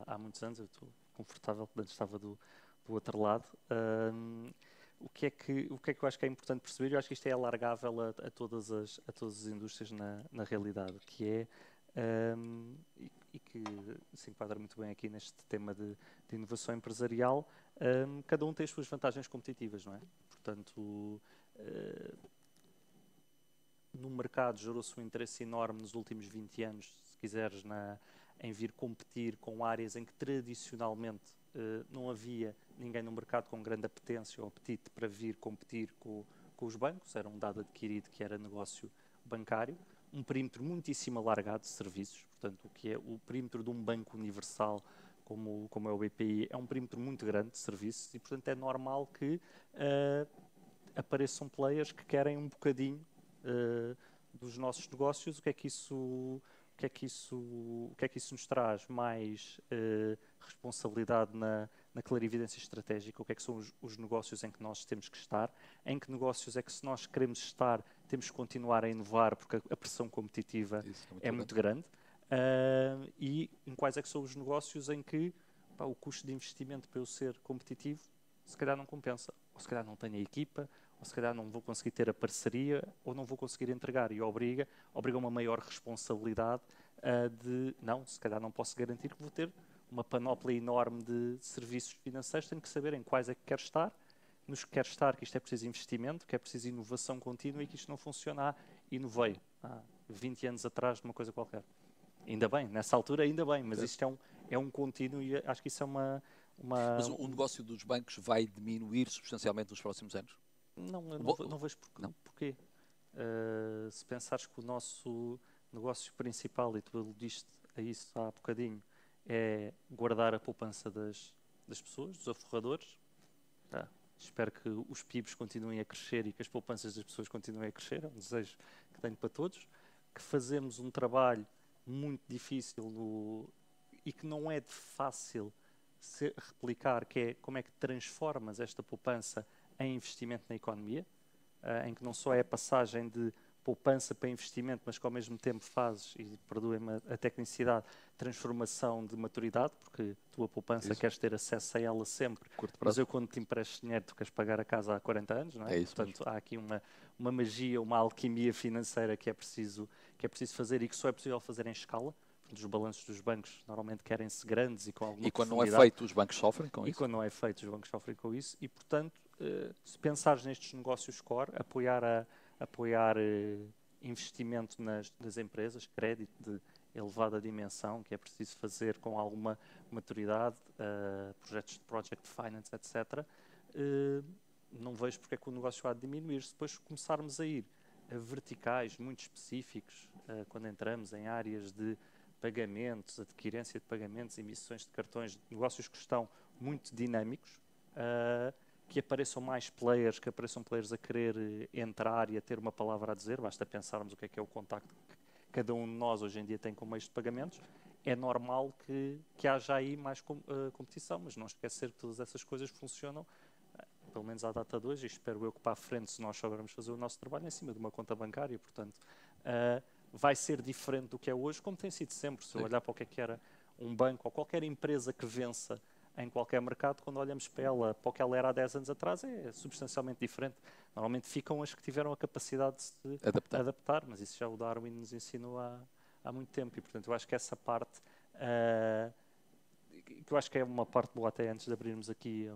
há muitos anos. Eu estou confortável, antes estava do outro lado. O que é que eu acho que é importante perceber? Eu acho que isto é alargável a todas as indústrias na realidade, que é e que se enquadra muito bem aqui neste tema de inovação empresarial. Cada um tem as suas vantagens competitivas, não é? Portanto, no mercado gerou-se um interesse enorme nos últimos 20 anos, se quiseres, em vir competir com áreas em que tradicionalmente não havia ninguém no mercado com grande apetência ou apetite para vir competir com os bancos. Era um dado adquirido que era negócio bancário, um perímetro muitíssimo alargado de serviços. Portanto, o que é o perímetro de um banco universal como é o BPI, é um perímetro muito grande de serviços e, portanto, é normal que apareçam players que querem um bocadinho dos nossos negócios. O que é que isso nos traz? Mais responsabilidade na clarividência estratégica. O que é que são os negócios em que nós temos que estar? Em que negócios é que, se nós queremos estar, temos que continuar a inovar, porque a pressão competitiva é muito grande? E em quais é que são os negócios em que o custo de investimento para eu ser competitivo se calhar não compensa, ou se calhar não tenho a equipa, ou se calhar não vou conseguir ter a parceria, ou não vou conseguir entregar, e obriga uma maior responsabilidade se calhar não posso garantir que vou ter uma panóplia enorme de serviços financeiros. Tenho que saber em quais é que quero estar, nos que quero estar, que isto é preciso investimento, que é preciso inovação contínua e que isto não funciona. Inovei há 20 anos atrás de uma coisa qualquer. Ainda bem, nessa altura ainda bem, mas isto é um contínuo e acho que isso é uma... Mas o negócio dos bancos vai diminuir substancialmente nos próximos anos? Não vejo porquê. Se pensares que o nosso negócio principal, e tu aludiste a isso há bocadinho, é guardar a poupança das pessoas, dos aforradores. Espero que os PIBs continuem a crescer e que as poupanças das pessoas continuem a crescer. É um desejo que tenho para todos. Que fazemos um trabalho muito difícil e que não é de fácil replicar, que é como é que transformas esta poupança em investimento na economia, em que não só é a passagem de poupança para investimento, mas que ao mesmo tempo fazes, e perdoem-me a tecnicidade, transformação de maturidade, porque tu a poupança queres ter acesso a ela sempre, mas eu quando te empresto dinheiro tu queres pagar a casa há 40 anos, não é? Portanto, há aqui uma magia, uma alquimia financeira que é preciso fazer e que só é possível fazer em escala. Os balanços dos bancos normalmente querem-se grandes e com alguma quando não é feito, os bancos sofrem com isso. E quando não é feito, os bancos sofrem com isso. E, portanto, se pensares nestes negócios core, apoiar investimento nas empresas, crédito de elevada dimensão, que é preciso fazer com alguma maturidade, projetos de project finance, etc., não vejo porque é que o negócio há de diminuir. Se depois começarmos a ir a verticais muito específicos, quando entramos em áreas de pagamentos, adquirência de pagamentos, emissões de cartões, negócios que estão muito dinâmicos, que apareçam mais players, a querer entrar e a ter uma palavra a dizer. Basta pensarmos o que é o contacto cada um de nós hoje em dia tem como meios de pagamentos, é normal que haja aí mais competição, mas não esquecer que todas essas coisas funcionam, pelo menos à data de hoje, e espero eu que para a frente, se nós soubermos fazer o nosso trabalho, em cima de uma conta bancária, portanto, vai ser diferente do que é hoje, como tem sido sempre. Se eu olhar para o que era um banco ou qualquer empresa que vença em qualquer mercado, quando olhamos para ela, para o que ela era há 10 anos atrás, é substancialmente diferente. Normalmente ficam as que tiveram a capacidade de se adaptar, mas isso já o Darwin nos ensinou há muito tempo, e portanto eu acho que essa parte, que eu acho que é uma parte boa até antes de abrirmos aqui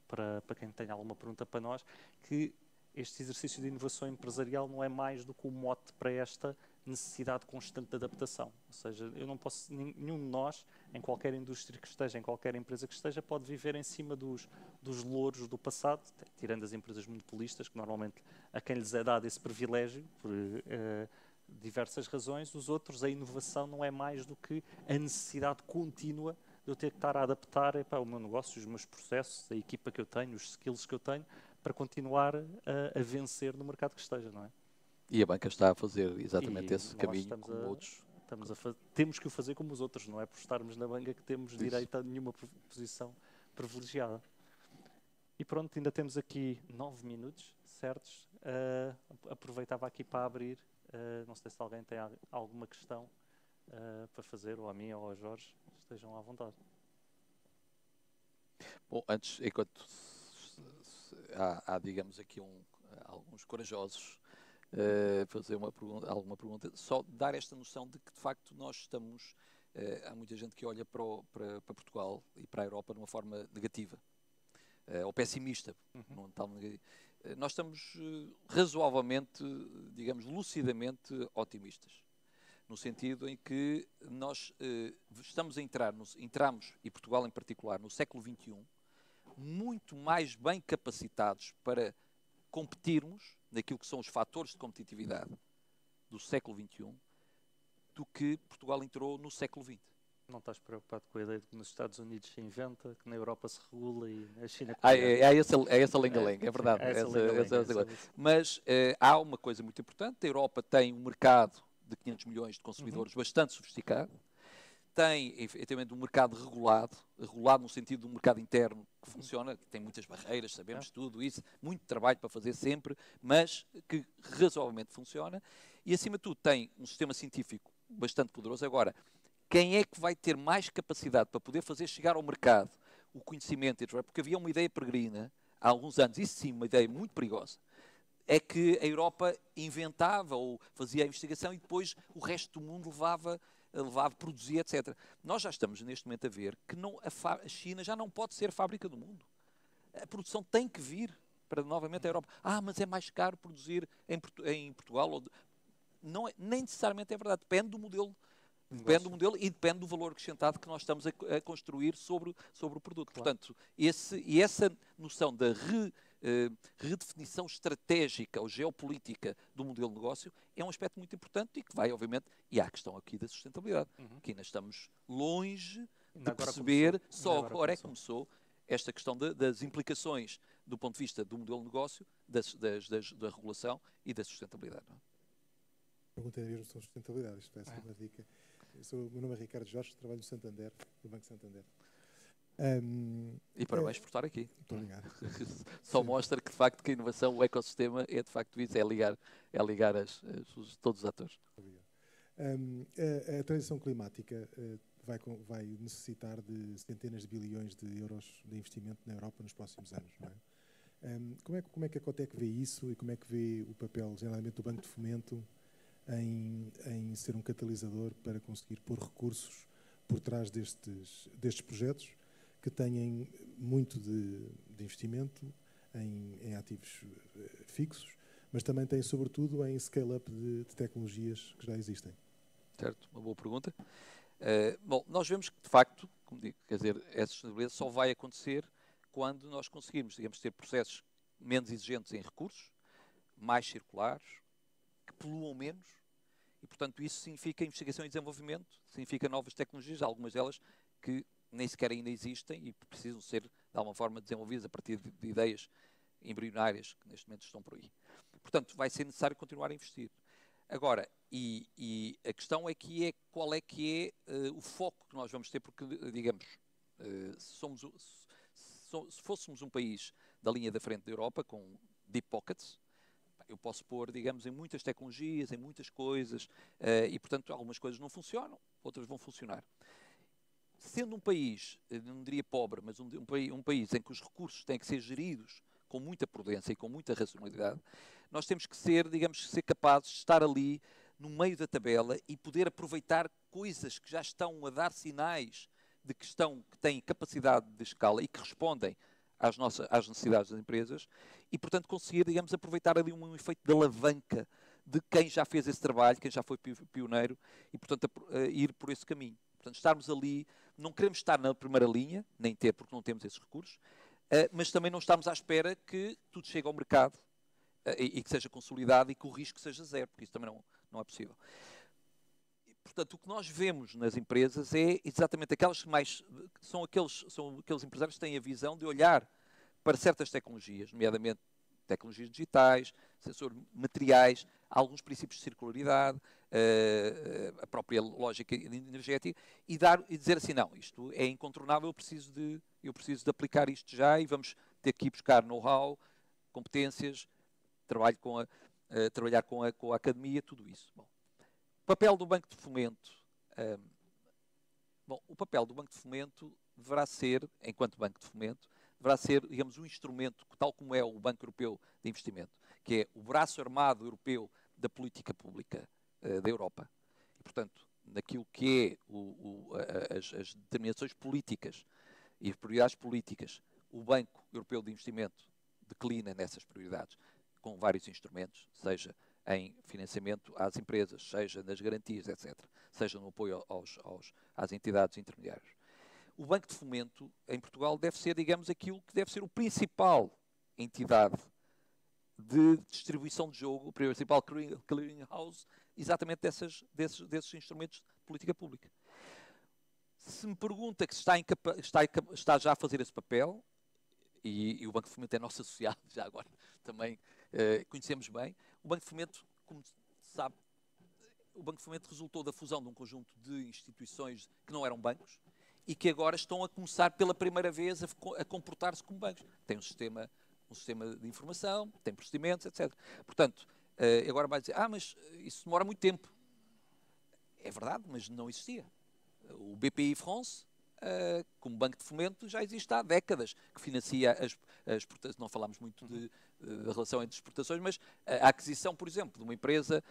para quem tenha alguma pergunta para nós, que este exercício de inovação empresarial não é mais do que um mote para esta necessidade constante de adaptação. Ou seja, eu não posso, nenhum de nós, em qualquer indústria que esteja, em qualquer empresa que esteja, pode viver em cima dos louros do passado, tirando as empresas monopolistas, que normalmente a quem lhes é dado esse privilégio, por diversas razões. Os outros, a inovação não é mais do que a necessidade contínua de eu ter que estar a adaptar o meu negócio, os meus processos, a equipa que eu tenho, os skills que eu tenho, para continuar a vencer no mercado que esteja, não é? E a banca está a fazer exatamente esse caminho, como outros. Temos que o fazer como os outros, não é por estarmos na banca que temos direito a nenhuma posição privilegiada. E pronto, ainda temos aqui 9 minutos certos. Aproveitava aqui para abrir, não sei se alguém tem alguma questão para fazer, ou a mim ou ao Jorge, estejam à vontade. Bom, antes, enquanto há digamos aqui alguns corajosos fazer alguma pergunta, só dar esta noção de que de facto nós estamos, há muita gente que olha para Portugal e para a Europa de uma forma negativa, ou pessimista. Não tão negativa. Nós estamos razoavelmente, digamos, lucidamente otimistas, no sentido em que nós estamos a entramos, e Portugal em particular, no século XXI, muito mais bem capacitados para competirmos naquilo que são os fatores de competitividade do século XXI do que Portugal entrou no século XX. Não estás preocupado com a ideia de que nos Estados Unidos se inventa, que na Europa se regula e na China... É essa lenga-lenga, é verdade. Mas há uma coisa muito importante. A Europa tem um mercado de 500 milhões de consumidores bastante sofisticado. Tem, efetivamente, um mercado regulado no sentido de um mercado interno que funciona, que tem muitas barreiras, sabemos tudo isso, muito trabalho para fazer sempre, mas que razoavelmente funciona. E, acima de tudo, tem um sistema científico bastante poderoso. Agora, quem é que vai ter mais capacidade para poder fazer chegar ao mercado o conhecimento? Porque havia uma ideia peregrina há alguns anos, isso sim, uma ideia muito perigosa, é que a Europa inventava ou fazia a investigação e depois o resto do mundo levava, produzia, etc. Nós já estamos neste momento a ver que a China já não pode ser fábrica do mundo. A produção tem que vir para novamente a Europa. Mas é mais caro produzir em Portugal. Não é, nem necessariamente é verdade, depende do modelo. Depende do modelo e depende do valor acrescentado que nós estamos a construir sobre o produto. Claro. Portanto, essa noção da redefinição estratégica ou geopolítica do modelo de negócio é um aspecto muito importante e que vai, obviamente, e há a questão aqui da sustentabilidade, que ainda estamos longe de perceber, só agora é que começou esta questão das implicações do ponto de vista do modelo de negócio, da regulação e da sustentabilidade. Não é? Pergunta é mesmo sobre sustentabilidade, isto parece uma dica. O meu nome é Ricardo Jorge, trabalho no Santander, no Banco Santander. E parabéns por estar aqui. Muito obrigado. Só mostra que, de facto, que a inovação, o ecossistema é, de facto, isso, é ligar todos os atores. Obrigado. A transição climática vai necessitar de centenas de bilhões de euros de investimento na Europa nos próximos anos, não é? Como é que a Cotec vê isso e como é que vê o papel, generalmente, do Banco de Fomento em ser um catalisador para conseguir pôr recursos por trás destes projetos que têm muito de investimento em ativos fixos, mas também têm, sobretudo, em scale-up de tecnologias que já existem? Certo, uma boa pergunta. Bom, nós vemos que, de facto, como digo, quer dizer, essa sustentabilidade só vai acontecer quando nós conseguirmos, digamos, ter processos menos exigentes em recursos, mais circulares, que poluam menos, e, portanto, isso significa investigação e desenvolvimento, significa novas tecnologias, algumas delas que nem sequer ainda existem e precisam ser, de alguma forma, desenvolvidas a partir de ideias embrionárias que neste momento estão por aí. Portanto, vai ser necessário continuar a investir. Agora, e a questão é qual é que é o foco que nós vamos ter, porque, digamos, se fôssemos um país da linha da frente da Europa, com deep pockets, eu posso pôr, digamos, em muitas tecnologias, em muitas coisas, e, portanto, algumas coisas não funcionam, outras vão funcionar. Sendo um país, não diria pobre, mas um país em que os recursos têm que ser geridos com muita prudência e com muita racionalidade, nós temos que ser, digamos, ser capazes de estar ali no meio da tabela e poder aproveitar coisas que já estão a dar sinais de que têm capacidade de escala e que respondem às necessidades das empresas e, portanto, conseguir, digamos, aproveitar ali um efeito de alavanca de quem já fez esse trabalho, quem já foi pioneiro e, portanto, ir por esse caminho. Portanto, estarmos ali, não queremos estar na primeira linha, nem ter, porque não temos esses recursos, mas também não estamos à espera que tudo chegue ao mercado e que seja consolidado e que o risco seja zero, porque isso também não é possível. Portanto, o que nós vemos nas empresas é exatamente aquelas que mais... São aqueles empresários que têm a visão de olhar para certas tecnologias, nomeadamente tecnologias digitais, sensores materiais, alguns princípios de circularidade, a própria lógica energética, e dizer assim, não, isto é incontornável, eu preciso de aplicar isto já e vamos ter que ir buscar know-how, competências, trabalhar com a academia, tudo isso. Bom, o papel do Banco de Fomento. O papel do Banco de Fomento deverá ser, enquanto Banco de Fomento, deverá ser, digamos, um instrumento, tal como é o Banco Europeu de Investimento, que é o braço armado europeu da política pública da Europa. E, portanto, naquilo que é as determinações políticas e prioridades políticas, o Banco Europeu de Investimento declina nessas prioridades com vários instrumentos, seja em financiamento às empresas, seja nas garantias, etc., seja no apoio às entidades intermediárias. O Banco de Fomento, em Portugal, deve ser, digamos, aquilo que deve ser o principal entidade de distribuição de jogo, o principal clearing house, exatamente desses instrumentos de política pública. Se me pergunta que está já a fazer esse papel, e o Banco de Fomento é nosso associado, já agora também conhecemos bem, o Banco de Fomento, como se sabe, o Banco de Fomento resultou da fusão de um conjunto de instituições que não eram bancos e que agora estão a começar pela primeira vez a comportar-se como bancos. Tem um sistema de informação, tem procedimentos, etc. Portanto, agora vai dizer, mas isso demora muito tempo. É verdade, mas não existia. O BPI France, como Banco de Fomento, já existe há décadas, que financia as exportações. Não falámos muito da relação entre exportações, mas a aquisição, por exemplo, de uma empresa,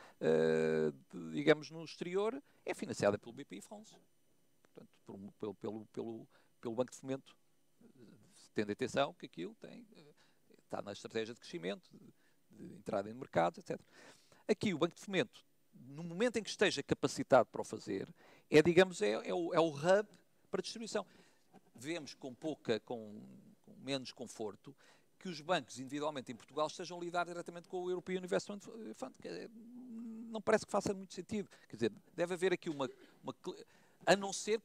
digamos, no exterior, é financiada pelo BPI France. Portanto, pelo Banco de Fomento, tendo atenção que aquilo está na estratégia de crescimento, de entrada em mercados, etc. Aqui, o Banco de Fomento, no momento em que esteja capacitado para o fazer, digamos, é o hub para distribuição. Vemos com menos conforto que os bancos individualmente em Portugal estejam a lidar diretamente com o European Investment Fund. Não parece que faça muito sentido. Quer dizer, deve haver aqui a não ser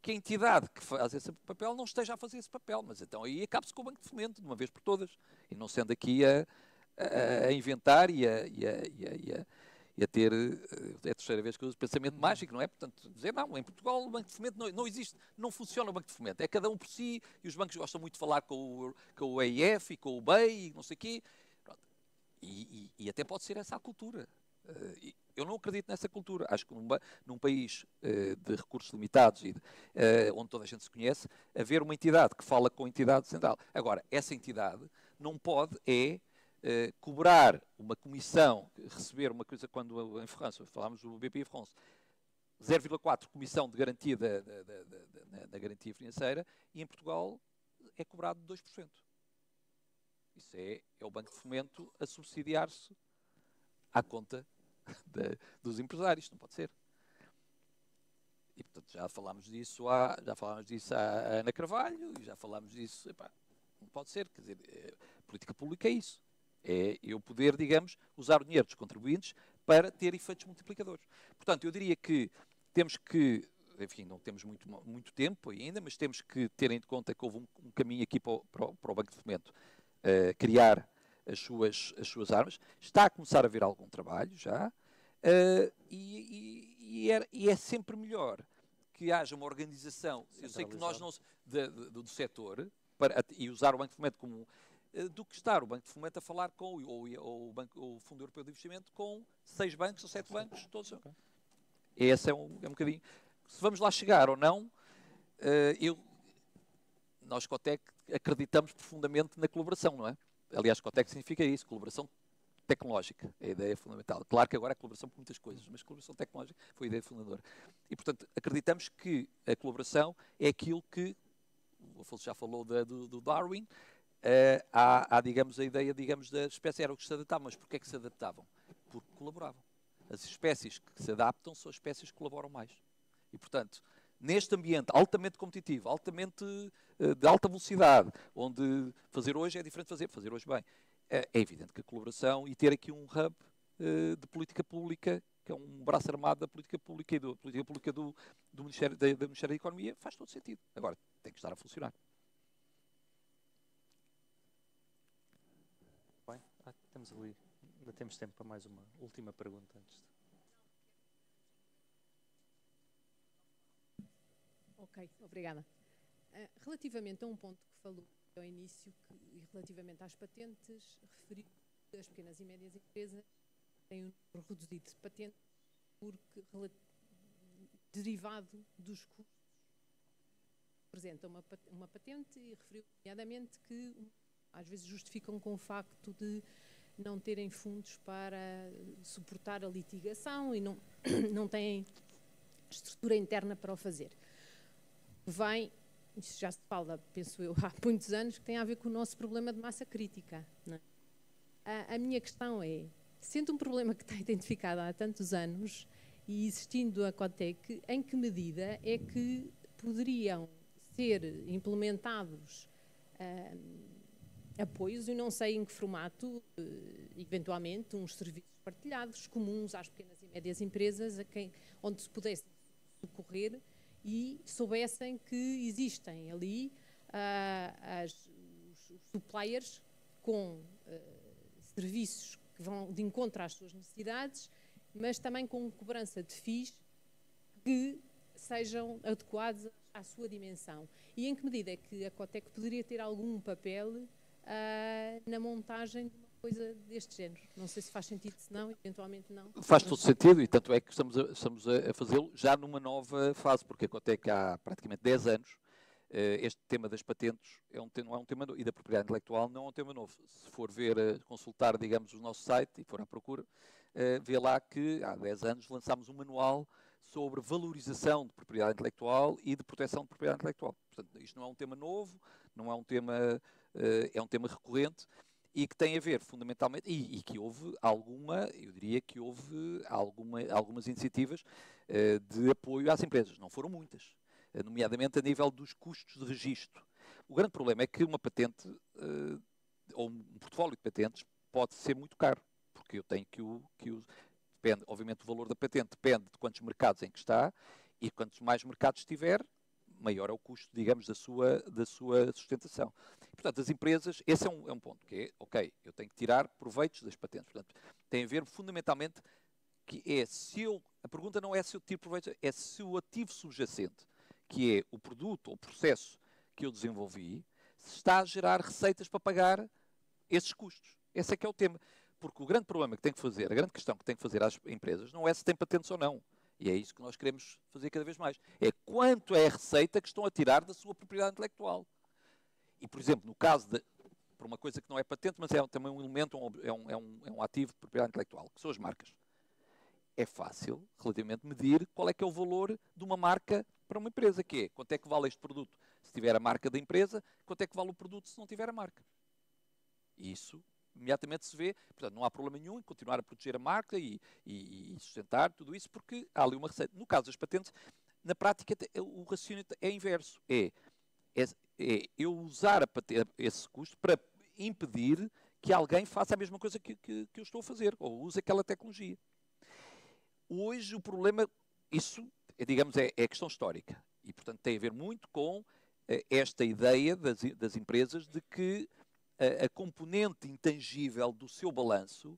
que a entidade que faz esse papel não esteja a fazer esse papel, mas então aí acabe-se com o Banco de Fomento, de uma vez por todas, e não sendo aqui a inventar e a ter, é a terceira vez que eu uso pensamento mágico, não é? Portanto, dizer, não, em Portugal o Banco de Fomento não existe, não funciona o Banco de Fomento, é cada um por si, e os bancos gostam muito de falar com o EIF e com o BEI e não sei o quê, e até pode ser essa a cultura. Eu não acredito nessa cultura. Acho que num país de recursos limitados e onde toda a gente se conhece, haver uma entidade que fala com a entidade central. Agora, essa entidade não pode cobrar uma comissão, receber uma coisa, quando em França, falámos do BPI France, 0,4 comissão de garantia da garantia financeira, e em Portugal é cobrado 2%. Isso é o Banco de Fomento a subsidiar-se à conta dos empresários, não pode ser. E, portanto, já falámos disso à Ana Carvalho, e já falámos disso, não pode ser, quer dizer, política pública é isso. É eu poder, digamos, usar o dinheiro dos contribuintes para ter efeitos multiplicadores. Portanto, eu diria que temos que, enfim, não temos muito tempo ainda, mas temos que ter em conta que houve um caminho aqui para o Banco de Fomento criar as suas armas. Está a começar a haver algum trabalho já. E é sempre melhor que haja uma organização, eu sei que nós não, do setor, e usar o Banco de Fomento como do que estar o Banco de Fomento a falar com o Fundo Europeu de Investimento com 6 bancos ou 7 bancos, todos. Okay. Esse é um bocadinho. Se vamos lá chegar ou não, nós, Cotec, acreditamos profundamente na colaboração, não é? Aliás, Cotec significa isso, colaboração tecnológica, é a ideia fundamental. Claro que agora há colaboração por muitas coisas, mas colaboração tecnológica foi a ideia fundadora. E, portanto, acreditamos que a colaboração é aquilo que, o Afonso já falou do Darwin, há, digamos, a ideia, digamos, da espécie era o que se adaptavam. Mas porquê é que se adaptavam? Porque colaboravam. As espécies que se adaptam são as espécies que colaboram mais. E, portanto, neste ambiente altamente competitivo, altamente de alta velocidade, onde fazer hoje é diferente de fazer hoje bem, é evidente que a colaboração e ter aqui um hub de política pública, que é um braço armado da política pública e da política pública do Ministério da Economia, faz todo sentido. Agora, tem que estar a funcionar. Bem, temos ali, ainda temos tempo para mais uma última pergunta antes de... Ok, obrigada. Relativamente a um ponto que falou ao início, e relativamente às patentes, referiu que as pequenas e médias empresas têm um número reduzido de patentes porque derivado dos custos apresenta uma patente e referiu nomeadamente que às vezes justificam com o facto de não terem fundos para suportar a litigação e não têm estrutura interna para o fazer. Isso já se fala, penso eu, há muitos anos, que tem a ver com o nosso problema de massa crítica. Não é? A minha questão é, sendo um problema que está identificado há tantos anos e existindo a Cotec, em que medida é que poderiam ser implementados apoios, e não sei em que formato, eventualmente, uns serviços partilhados, comuns às pequenas e médias empresas, onde se pudesse socorrer e soubessem que existem ali os suppliers com serviços que vão de encontro às suas necessidades, mas também com cobrança de FIIs que sejam adequados à sua dimensão. E em que medida é que a Cotec poderia ter algum papel na montagem de uma coisa deste género? Não sei se faz sentido, se não, eventualmente não. Faz todo sentido, e tanto é que estamos a fazê-lo já numa nova fase, porque a Cotec há praticamente 10 anos, este tema das patentes não é um tema novo, e da propriedade intelectual não é um tema novo. Se for consultar, digamos, o nosso site e for à procura, vê lá que há 10 anos lançámos um manual sobre valorização de propriedade intelectual e de proteção de propriedade intelectual. Portanto, isto não é um tema novo, não é um tema, é um tema recorrente, e que tem a ver fundamentalmente, e que houve eu diria que houve algumas iniciativas de apoio às empresas. Não foram muitas, nomeadamente a nível dos custos de registro. O grande problema é que uma patente, ou um portfólio de patentes, pode ser muito caro, porque eu tenho depende, obviamente, o valor da patente depende de quantos mercados em que está, e quantos mais mercados tiver, maior é o custo, digamos, da sua sustentação. E, portanto, as empresas, esse é um ponto, que é, ok, eu tenho que tirar proveitos das patentes. Portanto, tem a ver fundamentalmente que a pergunta não é se eu tiro proveito, é se o ativo subjacente, que é o produto ou o processo que eu desenvolvi, se está a gerar receitas para pagar esses custos. Esse é que é o tema. Porque o grande problema que tem que fazer, a grande questão que tem que fazer às empresas, não é se têm patentes ou não. E é isso que nós queremos fazer cada vez mais. É quanto é a receita que estão a tirar da sua propriedade intelectual. E, por exemplo, no caso por uma coisa que não é patente, mas é também um elemento, é um ativo de propriedade intelectual, que são as marcas. É fácil, relativamente, medir qual é que é o valor de uma marca para uma empresa, que é quanto é que vale este produto se tiver a marca da empresa, quanto é que vale o produto se não tiver a marca. E isso imediatamente se vê, portanto, não há problema nenhum em continuar a proteger a marca e sustentar tudo isso, porque há ali uma receita. No caso das patentes, na prática, o raciocínio é inverso. É eu usar esse custo para impedir que alguém faça a mesma coisa que eu estou a fazer, ou use aquela tecnologia. Hoje, o problema, isso, digamos, é questão histórica. E, portanto, tem a ver muito com esta ideia das empresas de que a componente intangível do seu balanço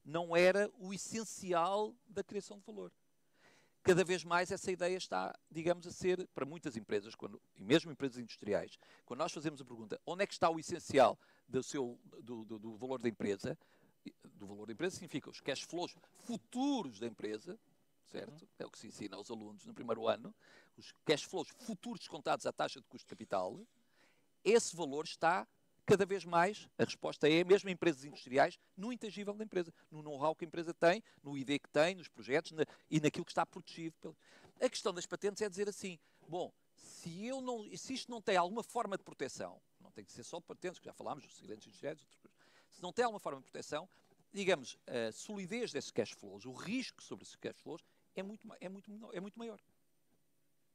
não era o essencial da criação de valor. Cada vez mais essa ideia está, digamos, a ser, para muitas empresas, e mesmo empresas industriais, quando nós fazemos a pergunta onde é que está o essencial do valor da empresa, do valor da empresa significa os cash flows futuros da empresa, certo? É o que se ensina aos alunos no primeiro ano, os cash flows futuros descontados à taxa de custo de capital, esse valor está cada vez mais, a resposta é, mesmo em empresas industriais, no intangível da empresa, no know-how que a empresa tem, no ID que tem, nos projetos e naquilo que está protegido. A questão das patentes é dizer assim, bom, se isto não tem alguma forma de proteção, não tem que ser só patentes, que já falámos dos segredos industriais, outras coisas, se não tem alguma forma de proteção, digamos, a solidez desses cash flows, o risco sobre esses cash flows é muito maior.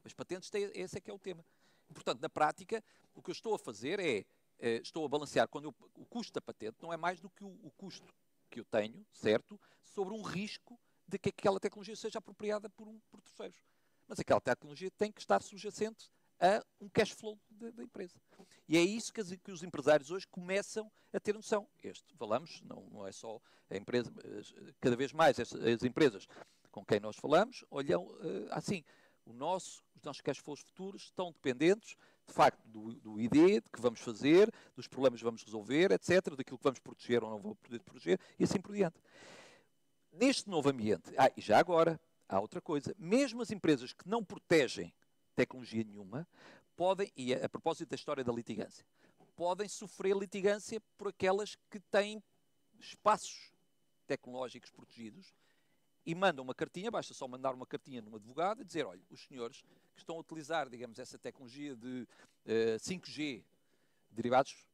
As patentes, esse é que é o tema. Portanto, na prática, o que eu estou a fazer é, estou a balancear o custo da patente não é mais do que o custo que eu tenho, certo? Sobre um risco de que aquela tecnologia seja apropriada por terceiros. Mas aquela tecnologia tem que estar subjacente a um cash flow da empresa. E é isso que os empresários hoje começam a ter noção. Falamos, não é só a empresa, cada vez mais as empresas com quem nós falamos olham assim, os nossos cash flows futuros estão dependentes, de facto, do ID, de que vamos fazer, dos problemas que vamos resolver, etc., daquilo que vamos proteger ou não vamos poder proteger, e assim por diante. Neste novo ambiente, e já agora, há outra coisa, mesmo as empresas que não protegem tecnologia nenhuma, podem, e a propósito da história da litigância, podem sofrer litigância por aquelas que têm espaços tecnológicos protegidos e mandam uma cartinha, basta só mandar uma cartinha num advogado e dizer, olha, os senhores que estão a utilizar, digamos, essa tecnologia de 5G derivados,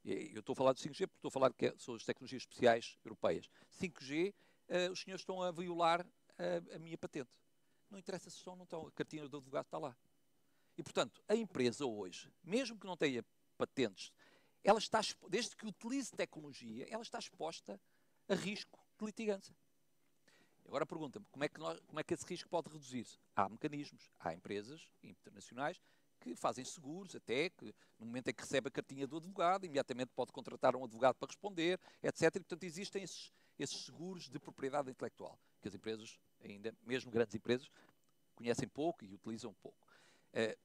eu estou a falar de 5G porque estou a falar que são as tecnologias especiais europeias, 5G, os senhores estão a violar a minha patente. Não interessa se estão ou não estão, a cartinha do advogado está lá. E, portanto, a empresa hoje, mesmo que não tenha patentes, ela está, desde que utilize tecnologia, ela está exposta a risco de litigância. Agora pergunta-me, como é que esse risco pode reduzir-se? Há mecanismos, há empresas internacionais que fazem seguros, até que no momento em que recebe a cartinha do advogado, imediatamente pode contratar um advogado para responder, etc. E, portanto, existem esses seguros de propriedade intelectual, que as empresas, ainda, mesmo grandes empresas, conhecem pouco e utilizam pouco.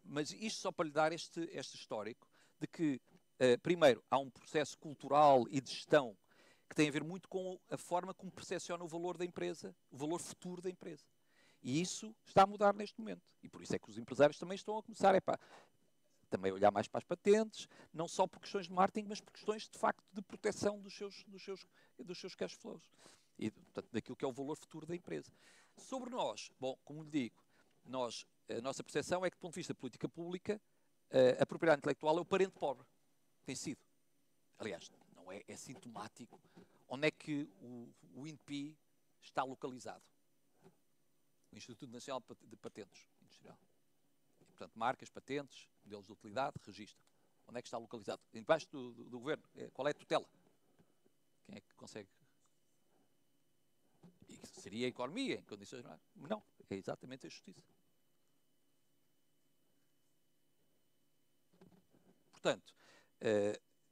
Mas isto só para lhe dar este histórico de que, primeiro, há um processo cultural e de gestão que tem a ver muito com a forma como percepciona o valor da empresa, o valor futuro da empresa. E isso está a mudar neste momento. E por isso é que os empresários também estão a começar também a olhar mais para as patentes, não só por questões de marketing, mas por questões, de facto, de proteção dos seus cash flows. E, portanto, daquilo que é o valor futuro da empresa. Sobre nós, bom, como lhe digo, a nossa percepção é que, do ponto de vista de política pública, a propriedade intelectual é o parente pobre. Tem sido. Aliás, não é sintomático. Onde é que o INPI está localizado? O Instituto Nacional de Patentes Industrial. E, portanto, marcas, patentes, modelos de utilidade, registro. Onde é que está localizado? Embaixo do governo. Qual é a tutela? Quem é que consegue? E seria a economia em condições normais? Não, é exatamente a justiça. Portanto,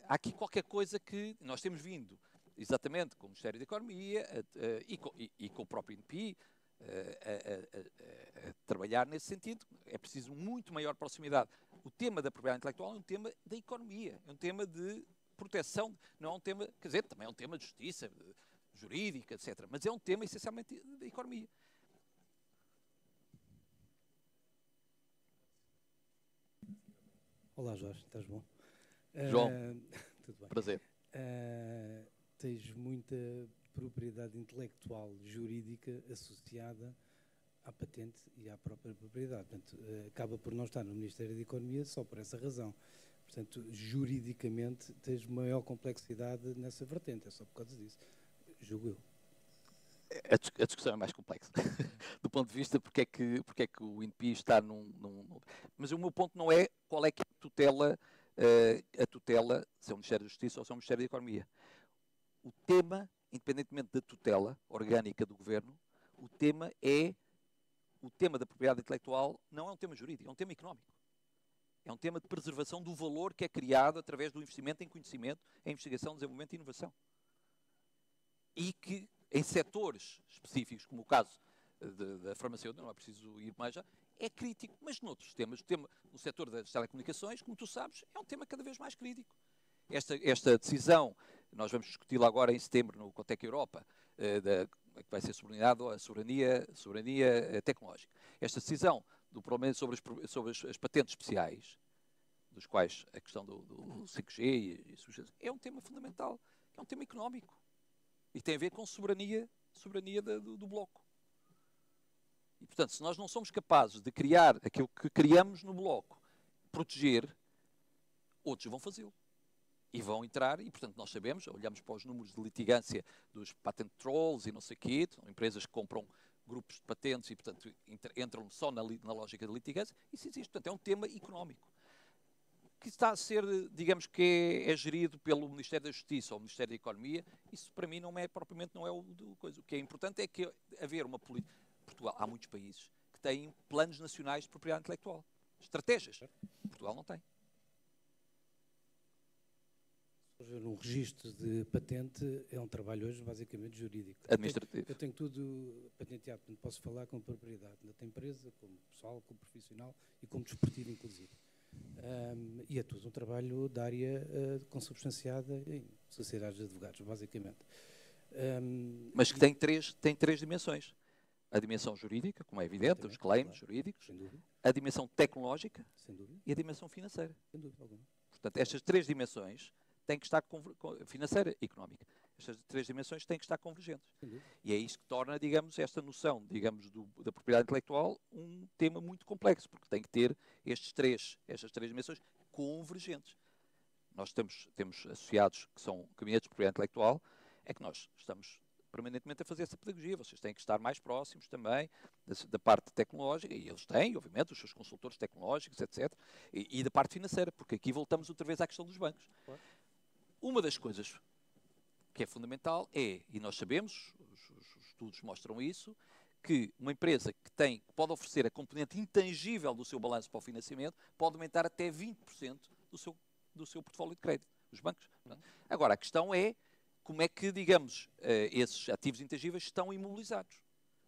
há aqui qualquer coisa que nós temos vindo, exatamente com o Ministério da Economia e com o próprio INPI, a trabalhar nesse sentido. É preciso muito maior proximidade. O tema da propriedade intelectual é um tema da economia, é um tema de proteção, não é um tema, quer dizer, também é um tema de justiça, jurídica, etc. Mas é um tema essencialmente da economia. Olá Jorge, estás bom? João, tudo bem. Prazer. Tens muita propriedade intelectual jurídica associada à patente e à própria propriedade. Portanto, acaba por não estar no Ministério da Economia só por essa razão. Portanto, juridicamente tens maior complexidade nessa vertente, é só por causa disso. Julgo eu. A discussão é mais complexa. Do ponto de vista porque é que o INPI está Mas o meu ponto não é qual é que é a tutela, se é o Ministério da Justiça ou se é o Ministério da Economia. O tema, independentemente da tutela orgânica do Governo, o tema da propriedade intelectual não é um tema jurídico, é um tema económico. É um tema de preservação do valor que é criado através do investimento em conhecimento, em investigação, desenvolvimento e inovação. E que em setores específicos, como o caso da farmacêutica, não é preciso ir mais já, é crítico, mas noutros temas, no setor das telecomunicações, como tu sabes, é um tema cada vez mais crítico. Esta decisão, nós vamos discuti-la agora em setembro no Cotec Europa, que vai ser subordinado à soberania tecnológica. Esta decisão do Parlamento sobre as patentes especiais, dos quais a questão do 5G é um tema fundamental, é um tema económico e tem a ver com soberania do bloco. E, portanto, se nós não somos capazes de criar aquilo que criamos no bloco, proteger, outros vão fazê-lo. E vão entrar, e portanto nós sabemos, olhamos para os números de litigância dos patent trolls e não sei o quê, são empresas que compram grupos de patentes e portanto entram só na lógica de litigância, isso existe. Portanto, é um tema económico que está a ser, digamos que é gerido pelo Ministério da Justiça ou o Ministério da Economia. Isso para mim não é propriamente o do coisa. O que é importante é que haver uma política. Portugal, há muitos países que têm planos nacionais de propriedade intelectual, estratégias. Portugal não tem. Um registro de patente é um trabalho hoje basicamente jurídico. Administrativo. Eu tenho tudo patenteado, portanto posso falar com propriedade, tanto da empresa, como pessoal, como profissional e como desportivo, inclusive. E é tudo um trabalho da área consubstanciada em sociedades de advogados, basicamente. Mas que tem três dimensões. A dimensão jurídica, como é evidente, os claims jurídicos, a dimensão tecnológica e a dimensão financeira. Sem dúvida alguma. Portanto, estas três dimensões têm que estar financeira e económica. Estas três dimensões têm que estar convergentes. E é isso que torna, digamos, esta noção, digamos, da propriedade intelectual um tema muito complexo, porque tem que ter estas três dimensões convergentes. Nós temos associados que são gabinetes de propriedade intelectual, é que nós estamos permanentemente a fazer essa pedagogia. Vocês têm que estar mais próximos também da parte tecnológica, e eles têm, obviamente, os seus consultores tecnológicos, etc., e da parte financeira, porque aqui voltamos outra vez à questão dos bancos. Claro. Uma das coisas que é fundamental e nós sabemos, os estudos mostram isso, que uma empresa que pode oferecer a componente intangível do seu balanço para o financiamento pode aumentar até 20% do seu portfólio de crédito, os bancos. Agora, a questão é como é que, digamos, esses ativos intangíveis estão imobilizados,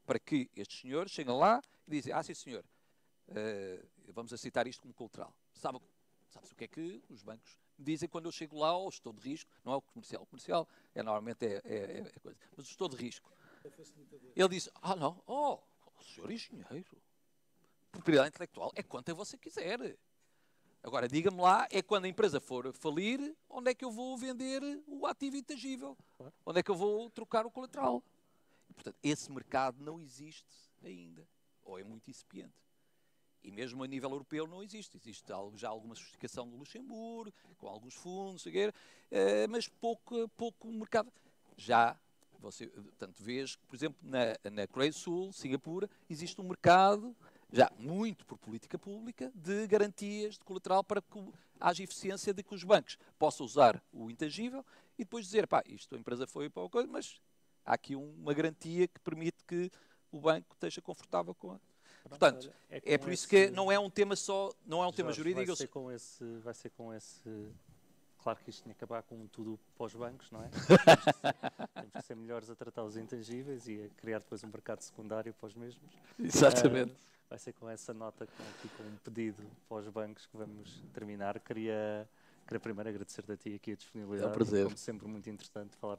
para que estes senhores cheguem lá e dizem, sim senhor, vamos aceitar isto como colateral. Sabes o que é que os bancos dizem quando eu chego lá ao gestor de risco? Não é o comercial. O comercial normalmente é coisa. Mas o gestor de risco. Ele diz, não, senhor engenheiro, propriedade intelectual é quanto você quiser. Agora, diga-me lá, é quando a empresa for falir, onde é que eu vou vender o ativo intangível? Onde é que eu vou trocar o colateral? E, portanto, esse mercado não existe ainda, ou é muito incipiente. E mesmo a nível europeu não existe. Existe já alguma sofisticação no Luxemburgo, com alguns fundos, mas pouco mercado. Já, tanto vês que, por exemplo, na Coreia do Sul, Singapura, existe um mercado, já muito por política pública, de garantias de colateral para que haja eficiência de que os bancos possam usar o intangível e depois dizer, isto a empresa foi para o coisa, mas há aqui uma garantia que permite que o banco esteja confortável com a... Portanto, é por isso que não é um tema só, não é um tema jurídico. Vai ser com esse... Claro que isto tinha que acabar com tudo para os bancos, não é? Temos que ser melhores a tratar os intangíveis e a criar depois um mercado secundário para os mesmos. Exatamente. Vai ser com essa nota, com um pedido para os bancos que vamos terminar. Queria primeiro agradecer-te a ti aqui a disponibilidade. É um prazer. Como sempre, muito interessante falar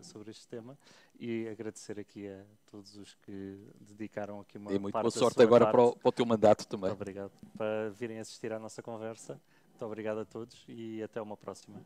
sobre este tema e agradecer aqui a todos os que dedicaram aqui uma parte da sua muito boa sorte agora para o teu mandato também. Muito obrigado. Para virem assistir à nossa conversa. Muito obrigado a todos e até uma próxima.